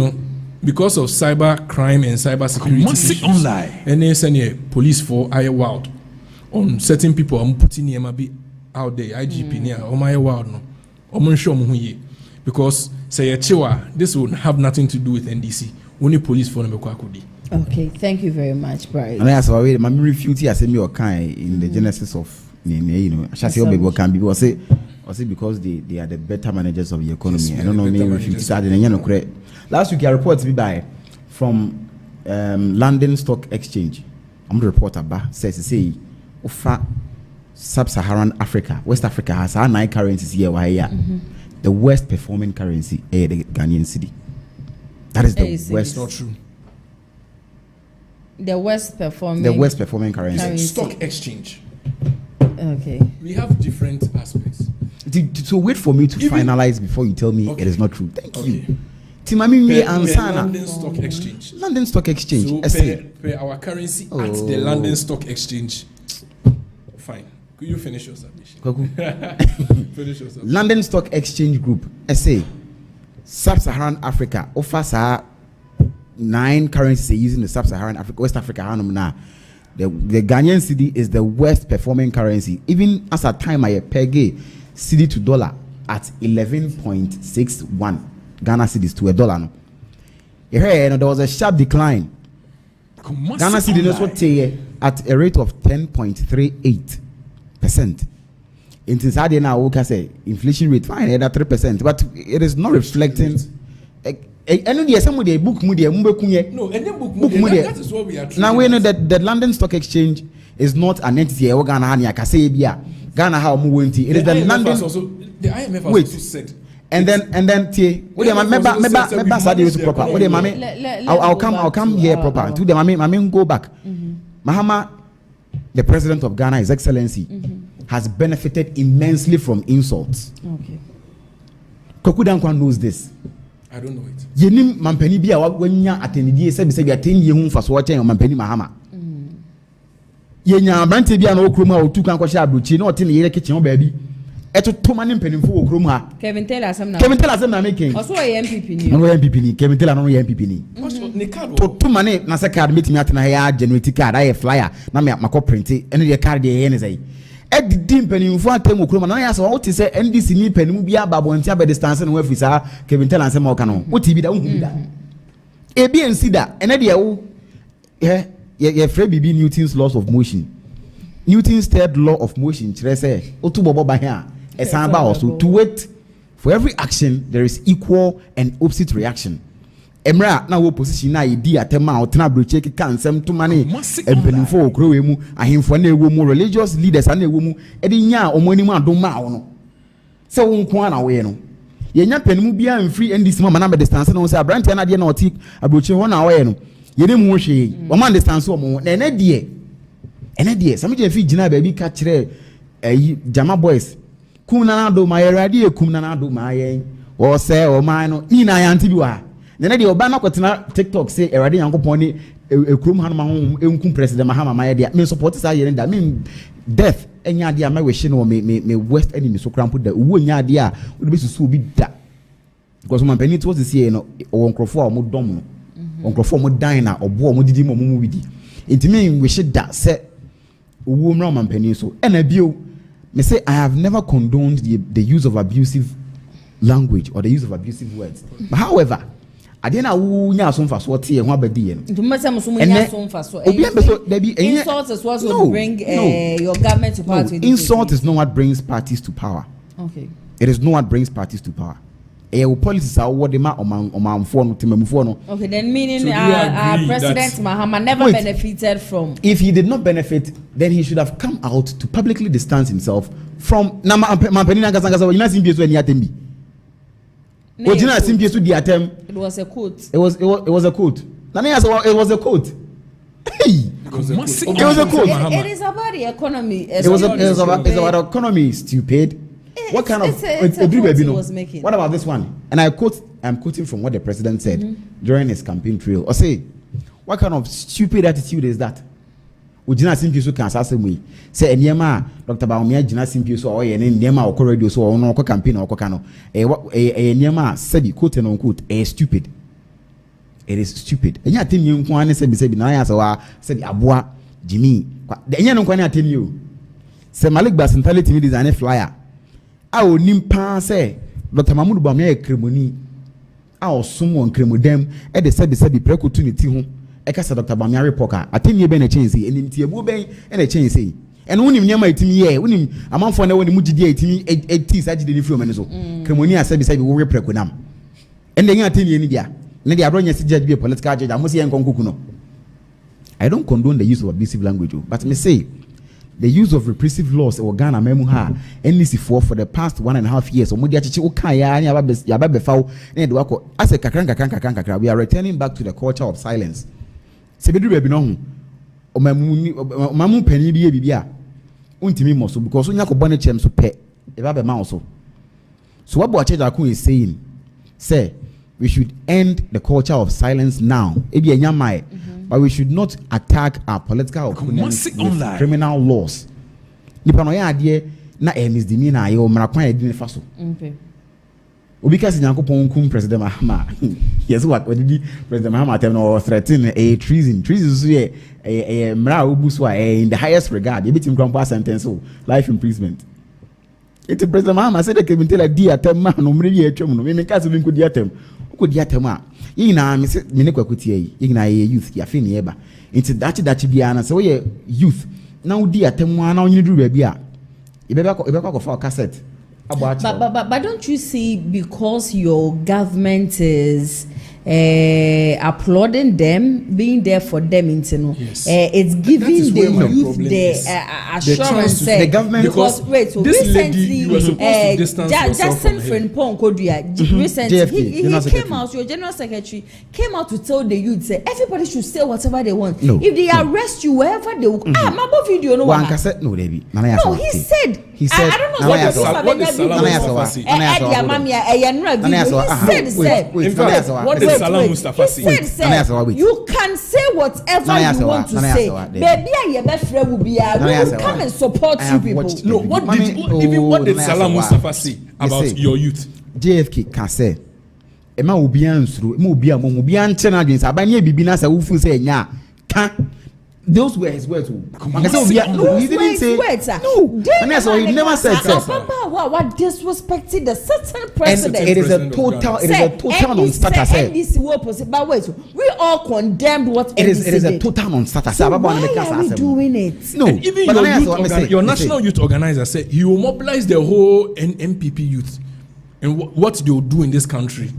because of cyber crime and cyber security issues, and they send police for I wild on certain people. I'm putting be out there. IGP near my wild no. Because say this would have nothing to do with NDC. Only police for them. Okay, thank you very much, Brian. And I asked, "Wait, my refugee as me or kind in the genesis of Shasi Obebo can be say because they are the better managers of the economy. Yes, I don't know me refugee. Last week, a report to be from London Stock Exchange. I'm the reporter. Says Sub-Saharan Africa, West Africa has our 9 currencies here. The worst performing currency is the Ghanaian cedi. That is the worst. Not true. The worst performing currency. Stock exchange. Okay. We have different aspects. So wait for me to finalize before you tell me it is not true. Thank you. Timami Ansana. London Stock Exchange. London Stock Exchange. So pay our currency at the London Stock Exchange. Fine. Could you finish your submission? Finish your submission. London Stock Exchange Group, SA, Sub-Saharan Africa, offers 9 currencies using the Sub-Saharan Africa, West Africa. The Ghanaian cedi is the worst performing currency. Even as a time I peg cedi to dollar at 11.61 Ghana cedis to $1. There was a sharp decline. Ghana cedi at a rate of 10.38%. In Tanzania now, we can say inflation rate fine at 3%, but it is not reflecting know the somebody book mu there mbekunye. No, any book mu there. That is what we are trying. Now we know that the London Stock Exchange is not an entity. Ghana hani akase bia. Ghana how mu wenti. It is the London. The IMF also said. And then tie. Meba study is proper. I'll come here proper. To them I go back. Mahama, the president of Ghana, His Excellency, has benefited immensely from insults. Okay. Koku Dankwa knows this. I don't know it. Yenim mampani bia wanya atenidie se bi atenye hu mfaso wa chen mampani Mahama. Yenya brante bia na okrom ha otu kan kwahye abrochi na ote ne yere kitchen baabi. Etoto mane mpanimfo okrom ha. Kevin Taylor asem na making. Also MPP ni. No MPP ni. Kevin Taylor no MPP ni. To mane na se card metimi atena ya generate card aye flyer na me makọ print ene de card de ye ne say. Edidi mpanimfo atem okrom na ya se wo te se NDC ni panimu bia babonti abe distance no afisa Kevin Taylor asem oka no. Wo ti bi da wo hu bi da. Ebi ensida ene de wo ye free bibi Newton's laws of motion. Newton's third law of motion kire say otu bobo ba here esamba also to wait for every action there is equal and opposite reaction. Emra na wo position na idi atema otena broche ki kansem to mane empenifo okro we mu ahemfo na ewo mu religious leaders na ewo mu edi nya omoni mu adom ma wo no se wo nko na we no ye nya panimu bia mfree NDC mama na be distance no say abrante na de na oti abroche ho na we no ye ne mu hwe o man distance o mu na ene die some je fi gina ba bi ka kire jama boys kum na do ma yerade kum na do ma yen o se o man no ni na yanti bi wa na die oba na kwetena TikTok say erade yankopon ni ekrum han ma ho enkum president Mahama ma ye dia me support say yere nda me death enya dia ma we hye no me west enemy so krampo da wo nya dia a wo be susu obi da because man penit was this year no o nkrofo a mo dom no nkrofo mo dan na obo mo didi mo mu bidi intimi we hye da say owo mra man penit so ena bio me say I have never condoned the use of abusive language or the use of abusive words. But however, I didn't know nya so mfa so tie ho abadi yen. Ntumasa mo so mo nya so mfa so. Insult is what will bring your government to power. Insult is not what brings parties to power. Okay. It is not what brings parties to power. Policies are what they ma omanfo no temamfo no. Okay, then meaning President Mahama never benefited from. If he did not benefit, then he should have come out to publicly distance himself from na mampanina ngasa wanyina simpieso ani atembi. Wanyina simpieso di atem. It was a quote. It was a quote. Nani asa it was a quote. It was a quote. It is about the economy. It was about the economy, stupid. What kind of was making? What about this one? And I'm quoting from what the president said during his campaign trail. Or say, what kind of stupid attitude is that? Ujina simpiso kan sase mu. Say enema Dr. Baumia jina simpiso o ye ne enema o radio so o no campaign o koka no. Enema said quote and unquote stupid. It is stupid. Enya temi nko ane sebi na ya said aboa Jimmy. Enya nko ane atemi o. Say Malik Basintali timi design flyer. A onimpa say Dr. Mahmoud Bamia kremoni a osum won kremodem e de sabi prekutu ne ti ho e ka say Dr. Bamia repoka atemi be na chense enim ti ebu ben e na chense eno wonim nyama etimi ye wonim amanfo na woni mugidi etimi eti sagide ni fiom ne so kremoni a sabi wo prekunam ende nya atemi ni dia ne dia bro nya si judge be political judge amosi yen konkuku no. I don't condone the use of abusive language, but me say the use of repressive laws or Ghana memuha NDC for the past 1.5 years or mudiachichi ukaya ni ababe fau ne do wako as a kakranka we are returning back to the culture of silence. Sebedu be no o mamu pani bi bibia untimi moso because onya ko bone chem so pe e ba be ma so what Boacheja Akun is saying say we should end the culture of silence now. Ebi enya mai. But we should not attack our political opponents with criminal laws. Nipa no ya ade na misdemeanor ayo mrakwan edine faso. Okay. Obi kasi Nyankopon kum President Mahama. Yes, what did President Mahama tell no threaten a treason. Treason so a mra obuso in the highest regard. You betim grandpa sentence so life imprisonment. It President Mahama said that Kevin Taylor di atem man no mri etwem no. Me kasi bi nkodi atem. Nkodi atem a yina me ne kwakuti yi yina youth ya fe ne eba nti dachi bia na se we youth na udi atemu na onyi duru ba bia ibeba ko for cassette but don't you see because your government is applauding them, being there for them, it's giving the youth the assurance. The government, because wait, so recently, Justin Frimpong Kodia, recently he came out. Your general secretary came out to tell the youth, say everybody should say whatever they want. No, if they arrest you wherever they will, my video no one. No, Debbie. No, he said. I don't know what is Salam Mustafa saying? You can say whatever you want to say. Baby, your best friend will be will come and support you people. No, what did Salam Mustafa say about your youth? JFK can say, Emma will be answered, Mubia, Channel, Abania Bibina, who say, yeah, those were his words. No, he didn't say words. No, he never said what disrespected the certain president. It is a total non-starter. But wait, we all condemned what it is a total non-starter. So why are we doing it? No, and even your national youth organizer said he will mobilize the whole NPP youth, and what they will do in this country.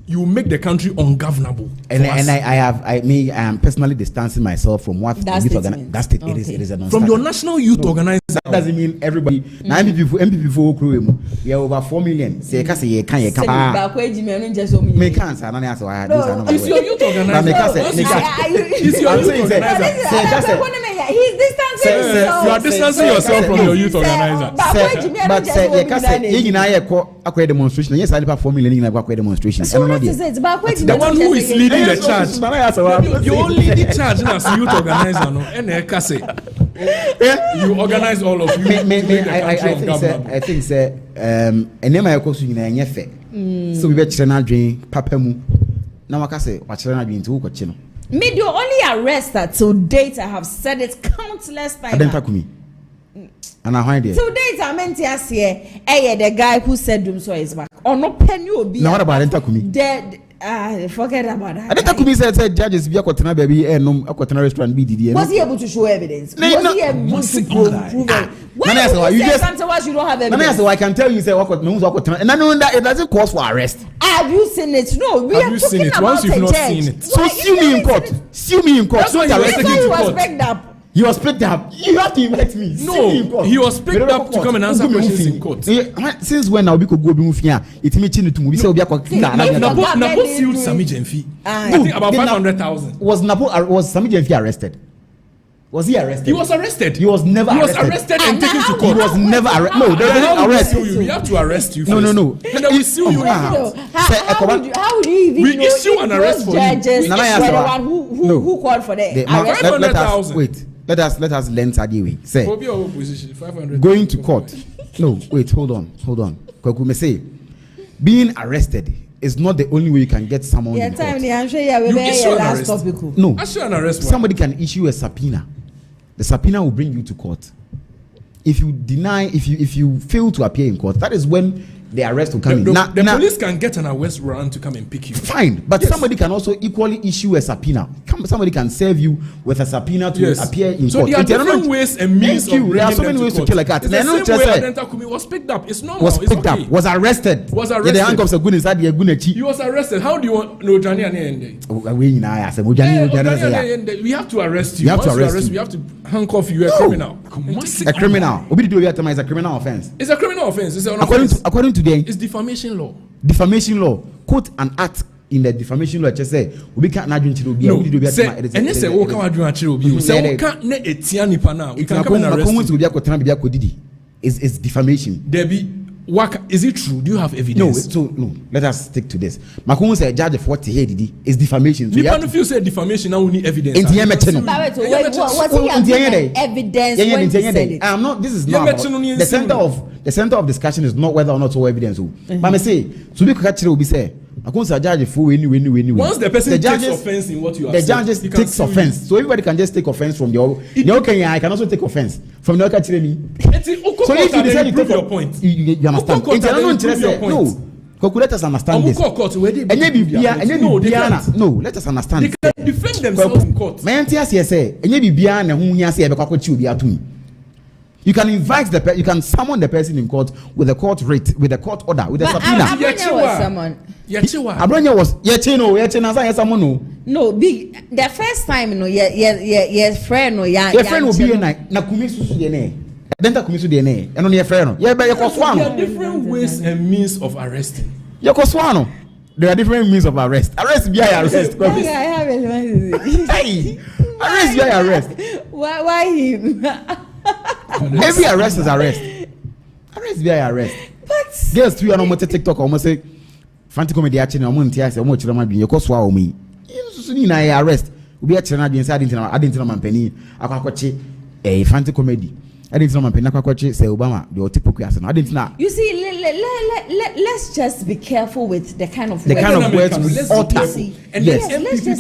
You make the country ungovernable. And I am personally distancing myself from what that youth statement. It is a non-starter. From your national youth organizer. That doesn't mean everybody. Now MPP for crew, we are over 4 million. Say can't. Is your youth organizer? Is your youth organizer? He's distancing himself. You are distancing yourself from your youth organizer. But say you can't say you a demonstration. Yes, I 4 million in a demonstration. The one who is leading the charge. You only lead the charge as a youth organizer, no? You organize all of you. I think say and then my question in fair. So we bet channel drain papemu. Now I say what channel drain to go channel. Media only arrested to date. I have said it countless times. I don't talk me. And I find it. To date, I meant to say, the guy who said doom so is back. Or no penny will be. Now what about Dentakumi? Dead. Forget about that. Dentakumi said judges be a Kotana baby and no a Kotana restaurant BDD. Was he able to show evidence? Was he able to prove it? When you just answer what you don't have evidence. I can tell you say what Kotana, and I know that it doesn't cause for arrest. Have you seen it? No, we are talking about a judge. So sue me in court. Sue me in court. That's why you was picked up. He was picked up. You have to invite me. No, he was picked up to come and answer questions in court. Since when now we could go be here? It's me to we say we are Napo sued Sami Jenfi. I think about 500,000. Was Sami Jenfi arrested? Was he arrested? He was arrested. He was never arrested. He was arrested and taken to court. He was never arrested. No, they didn't arrest you. We have to arrest you. No. And then we sue you. How would you even we issue an arrest for you? Who called for the arrest? 500,000. Wait. Let us learn Sadiwi. Say going to court. No, wait, hold on. Koku may say being arrested is not the only way you can get someone in court. You issue an arrest. No, issue an arrest. Somebody can issue a subpoena. The subpoena will bring you to court. If you deny, if you fail to appear in court, that is when the arrest will come in. The police can get an arrest warrant to come and pick you. Fine, but somebody can also equally issue a subpoena. Somebody can serve you with a subpoena to appear in court. So there are different ways and means of bringing there are so many ways to kill a cat. It's the same way Adentakumi was picked up. It's normal. Was picked up. Was arrested. The handcuffs are good inside the Gunechi. He was arrested. How do you want no Johnny and we have to arrest you. Once you arrest you, we have to handcuff you. A criminal. A criminal. It's a criminal offense. It's a criminal offense. It's an offense. According to it's defamation law. Defamation law. Quote an act in the defamation law. Just say we can't imagine to be. No. Say and they say we can't imagine to be. Say we can't ne etiani pana. We can come and arrest you. It's defamation. Debbie, is it true? Do you have evidence? No. Let us stick to this. Makumu say judge of what he did is defamation. So if you say defamation, now we need evidence. Was he evidence when he said it? I'm not. This is not the center of discussion is not whether or not so evidence. But I say so we catch will be say. Once the person takes offense in what you are saying, the judge takes offense. So everybody can just take offense from your. I can also take offense from the other. So if you decide to take your point, you understand. No. Let us understand this. No, let us understand. They can defend themselves in court. You can invite you can summon the person in court with a court writ, with a court order, with a subpoena. Abranya was someone. Abranya was no, big the first time friend no your friend will be na kumisu su de ne. Denta kumisu de ne. Eno ne friend no. There are different ways and means of arresting. There are different means of arrest. Arrest be arrest. Hey, arrest be arrest. Why him? Every arrest is arrest. Arrest be arrest. But girls too, you know, TikTok almost say, "Fancy comedy action." I'm going to say, "I'm going to try my best." You cost wow me. You know, I arrest. We be trying to inside. I didn't know my penny. I can't watch a fancy comedy. I didn't know my penny. I can't watch say Obama. You're typical. I didn't know. You see, let's just be careful with the kind of words we utter. And yes, let's just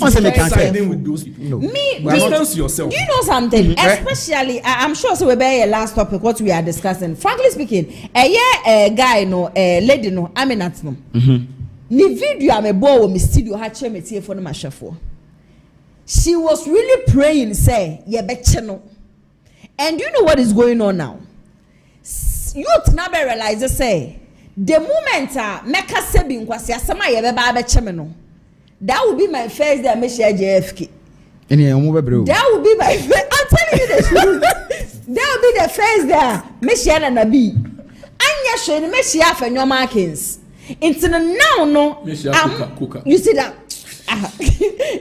siding with those people. No. Distance yourself. Do you know something? Especially, I'm sure so. We be a last topic what we are discussing. Frankly speaking, a guy no, a lady no, I'm not no. Ni video I'm a boy with me studio had me here for the mashafo. She was really praying, say, yeah, betcha no. And you know what is going on now? Youth never realize say the moment meka sebi nkwasi asema ye be ba cheme no. That will be my first day I make share JFK. That will be my first. I'm telling you the truth. That will be the first day me share na bi. Anya share me share for your markings. Into now no. Koka. You see that?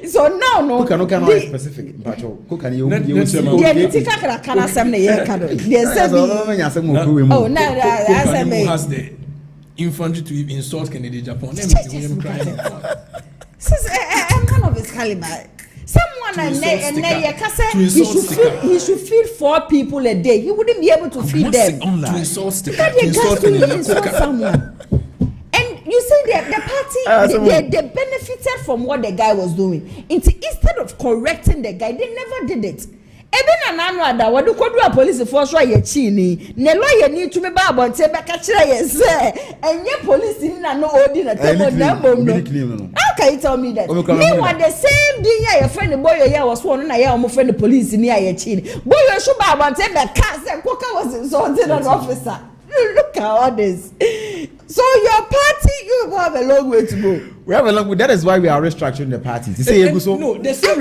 So now no. Koka no can specific. Koka you. Tika kana sem na ye ka do. Oh no, has the infantry to insult Kennedy Japan. I'm kind of his caliber. Someone he should feed 4 people a day. He wouldn't be able to feed them. To insult someone. You see, the party, they benefited from what the guy was doing. Instead of correcting the guy, they never did it. Even an annual that what do a police force why you chini, ne lawyer need to be baba and say back at yes, and your police in no ordinary. How can you tell me that? Meanwhile, the same day, your friend the boy was one and I almost friend the police in your chin. Boy, you should baba and say that cat and Koka was insulted an officer. Look at all this. So your party, you have a long way to go. We have a long way. That is why we are restructuring the parties. You say no, the same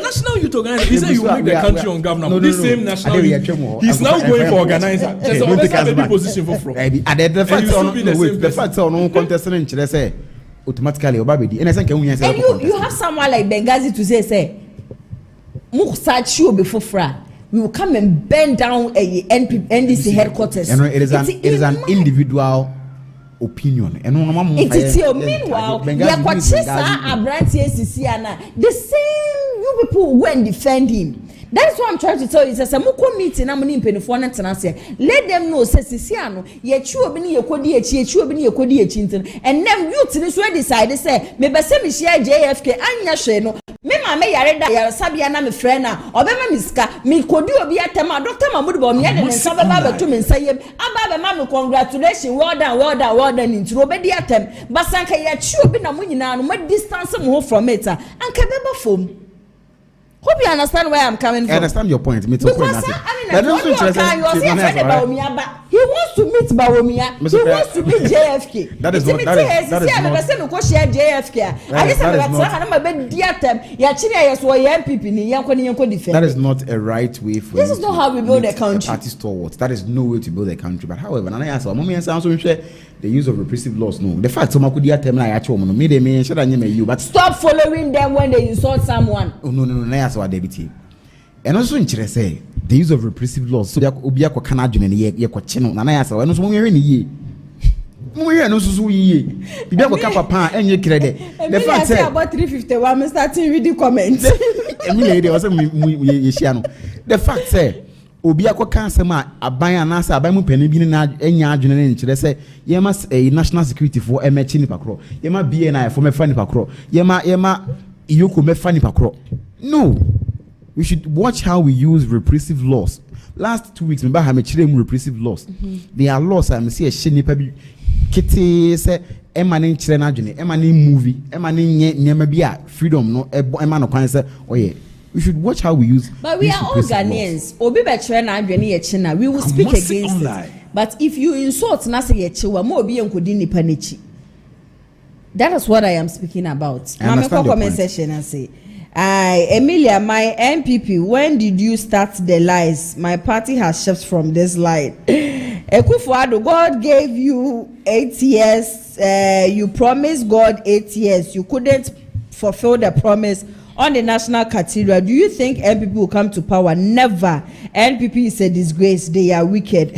national youth organizer. He said you will make the country ungovernable. This same national youth, he's now going for organizer. Just always have a big position for from. The fact on no contestant in Chile say automatically Obabedi. And I think you have someone like Benghazi to say Musa Chu before Fra. We will come and bend down a NDC headquarters. And it is an individual opinion. And meanwhile, the same you people who go and defend him. That's what I'm trying to tell you. It's a muko meeting. I'm going to let them know. Sesiano, ye chu obini ye kodi ye chi, chu obini ye kodi ye chinten. And them youth this way decide say, me bese me share JFK anya sheno. Me mama yare da ya sabia na me friend na obema miska me kodi obi atema Dr. Mahmoud bo me ya de nsa baba betu me nsa yem aba be ma me congratulations well done into obedi atem basanka ya chi obi na mu nyina no ma distance mo from it anka beba fom. Hope you understand where I'm coming from. I understand your point. Because he wants to meet Bawumia. He wants to meet JFK. That is not a right way for this is not how we build a country. Party stalwarts. That is no way to build a country. But however, the use of repressive laws. No, the fact but stop following them when they insult someone. Oh no. And also in Chile say the use of repressive laws. So obia kwa kanadwene ne ye kwa cheno na na yasa we no so mo hwe ne ye. Mo hwe no so ye. Bibia kwa papa enye krede. The fact say about 351 me starting read the comments. Emile was ye shia no. The fact say obia kwa kan asem a aban anasa aban mu pani bi na enya adwene ne Chile say ye ma national security for emechi ni pakro. Ye ma BNI for me fa ni pakro. Ye ma Iyoko me fa ni pakro. No. We should watch how we use repressive laws. Last 2 weeks, remember how much repressive laws. There are laws I see a shiny baby. Kitty say, Emmaning Chilena, Emmaning movie, Emmaning Nyamabia, freedom, no, Emmanuel Cancer, oh yeah. we should watch how we use. But we are all Ghanaians. Obi betre na adwene ye china. We will speak against it. But if you insult na say ye chiwa, mo obi enkodi nipa nechi. That is what I am speaking about. I understand your comment section and say, Emilia, my MPP, when did you start the lies? My party has shifted from this lie. Ekufuado, God gave you 8 years. You promised God 8 years. You couldn't fulfill the promise on the national cathedral. Do you think NPP will come to power? Never. NPP is a disgrace. They are wicked.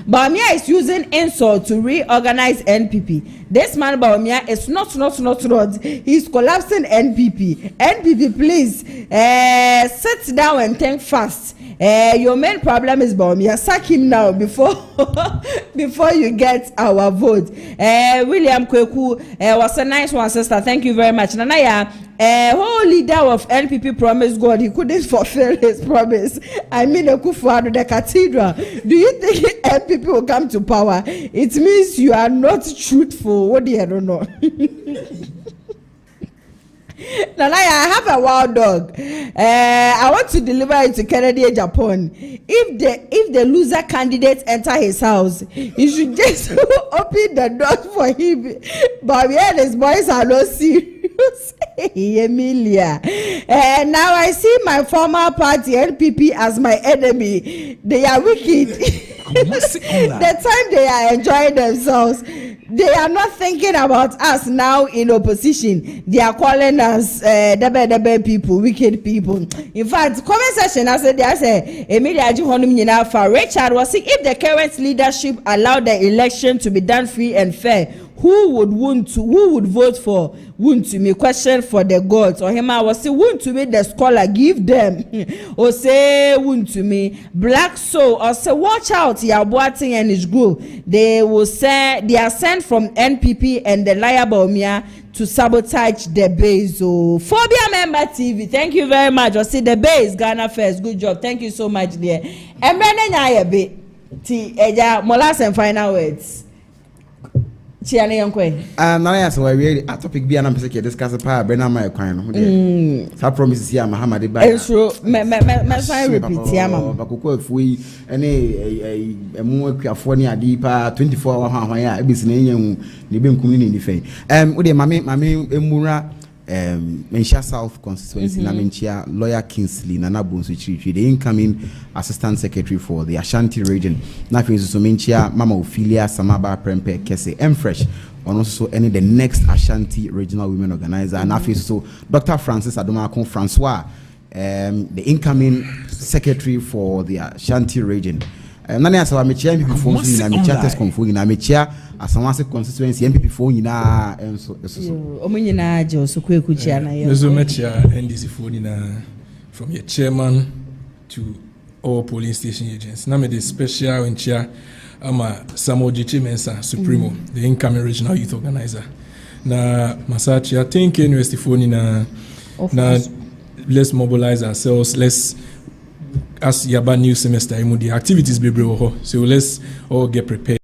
Bawumia is using insult to reorganize NPP. This man Bawumia is not. He's collapsing NPP. NPP, please sit down and think fast. Your main problem is Bawumia. Sack him now before you get our vote. William Kweku was a nice one, sister. Thank you very much. Nanaya, whole leader of NPP promised God he couldn't fulfill his promise. I mean, Ekufuado, the cathedral. Do you think NPP will come to power? It means you are not truthful. What do you don't know? Nanaya, I have a wild dog. I want to deliver it to Kennedy, Japan. If the loser candidate enter his house, you should just open the door for him. But we heard his boys are not serious. Emilia. Now I see my former party NPP as my enemy. They are wicked. The time they are enjoying themselves, they are not thinking about us now in opposition. They are calling us debe people, wicked people. In fact, comment section I said Emilia Ajihonum for Richard was saying if the current leadership allowed the election to be done free and fair, who would vote for Wuntumi? Question for the gods. Or him I was say Wuntumi the scholar, give them. Or say Wuntumi black soul. Or say watch out Yabuating and his group. They will say they are sent from NPP and the liar Bawumia to sabotage the base. So Phobia Member TV, thank you very much. Or say the base Ghana first. Good job. Thank you so much, dear. And Brandon Yabe T Eja Molas and final words. Naya, so we a topic be an ambassador discuss pa Brenna my kwan. Sa promises here Muhammad de Bay. True. Me repeat ya mama. Bakoko efui ene emu akuafo ne ade pa 24 hour hwan ya ebisi na enyan ne benkum ni ni fe. We dey mame emura Menchia South constituency na Menchia lawyer Kingsley Nana Bonsu Chirichi, the incoming assistant secretary for the Ashanti region. Na fe so Menchia Mama Ophelia Samaba Prempe Kese Mfresh and also any the next Ashanti regional women organizer. Na fe so Dr. Francis Adomakon Francois, the incoming secretary for the Ashanti region. Nani asawa mechia MPP phone na mechia test confo na mechia asamase constituency MPP phone na enso omunyina aje so kwekuchia na yo mezo mechia NDC phone na from your chairman to all polling station agents. Na me the special in chair ama Samoji Mensa Supremo, the incoming regional youth organizer. Na Masachi I think university phone na let's mobilize ourselves, let's as Yaba new semester, the activities be so let's all get prepared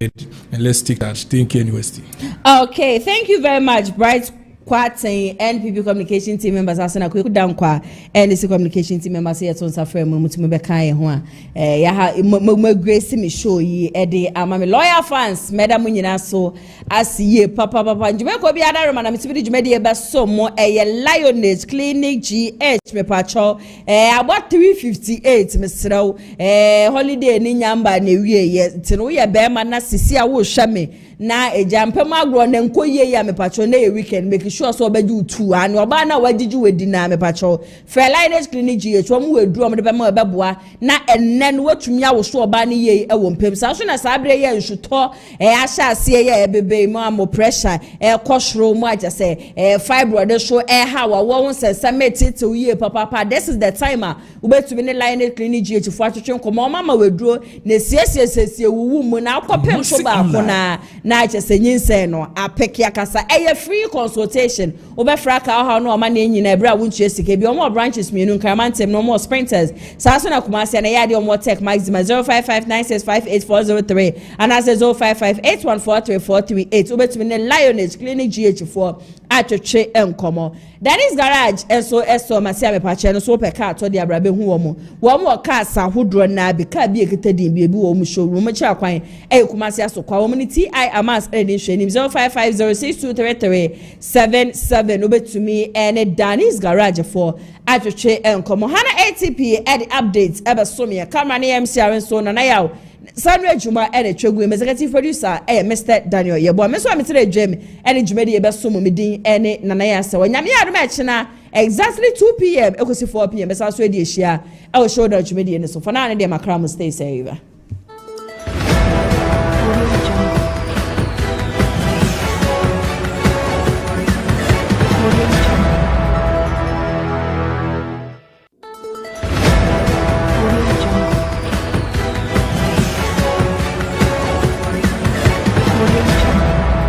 and let's take that. Thank you, University. Okay, thank you very much, Bright Kwate NPP communication team members. Asana kweku dankwa NDC communication team members here to suffer mutumi beka ho a ya ha mo grace me show yi e de amame lawyer fans madam nyina so asiye papa njume ko bi adare mana mitibidi jume de be so mo Lioness Clinic GH me pacho about 358 mesraw holiday ni nyamba na wie ye tino ye be ma na sisi a wo hwa me na ejampem agro na nkoye ya me pacho na weekend make sure so obeju tu an oba na wagiju wedi na me pacho Lioness Clinic GH wom wedu om de be ma obeboa na enne no watumi awo so oba ne ye e wo mpem sa so na sabre ye nsuto ahya ase ye ebebe mo amo pressure kosro mo aja se fibroid de so ha wa wo se sameti to ye papa. This is the time ubetumi ne Lioness Clinic GH fo atwetwe nkomo mama weduro na siesie wuwu mu na akopem so ba ko na aja se nyinse no apeki akasa free consultation obefra ka ha no ma na nyina ebra wunchie sike bi omo branches mienu nkamantem no more sprinters saso na kumase na yade omo tech maxima 0559658403 and as 0558143438 obetumi ne Lioness Clinic GH for atwetwe enkomo Danis garage eso masia me pache no so pe car to dia brabe hu wo car sa hodro na be car bi ekitadin bi wo mu showroom ma kira kwan kumasi asokwa wo ni TI Amas edin hwenim 0550623377 obetumi ene Danis garage for atwetwe enkomo hana ATP ed updates ebe so me camera na MCR so na yaw Sandra Juma ene twegu executive producer Mr Daniel Yebo me so ametere dwem ene dwumedi ebe so mo medin ene nanaya se wanyame adom e chena exactly 2 p.m. ekosi 4 p.m. be sa so edi ehia e wo show da dwumedi ene so for na ne de makram stay say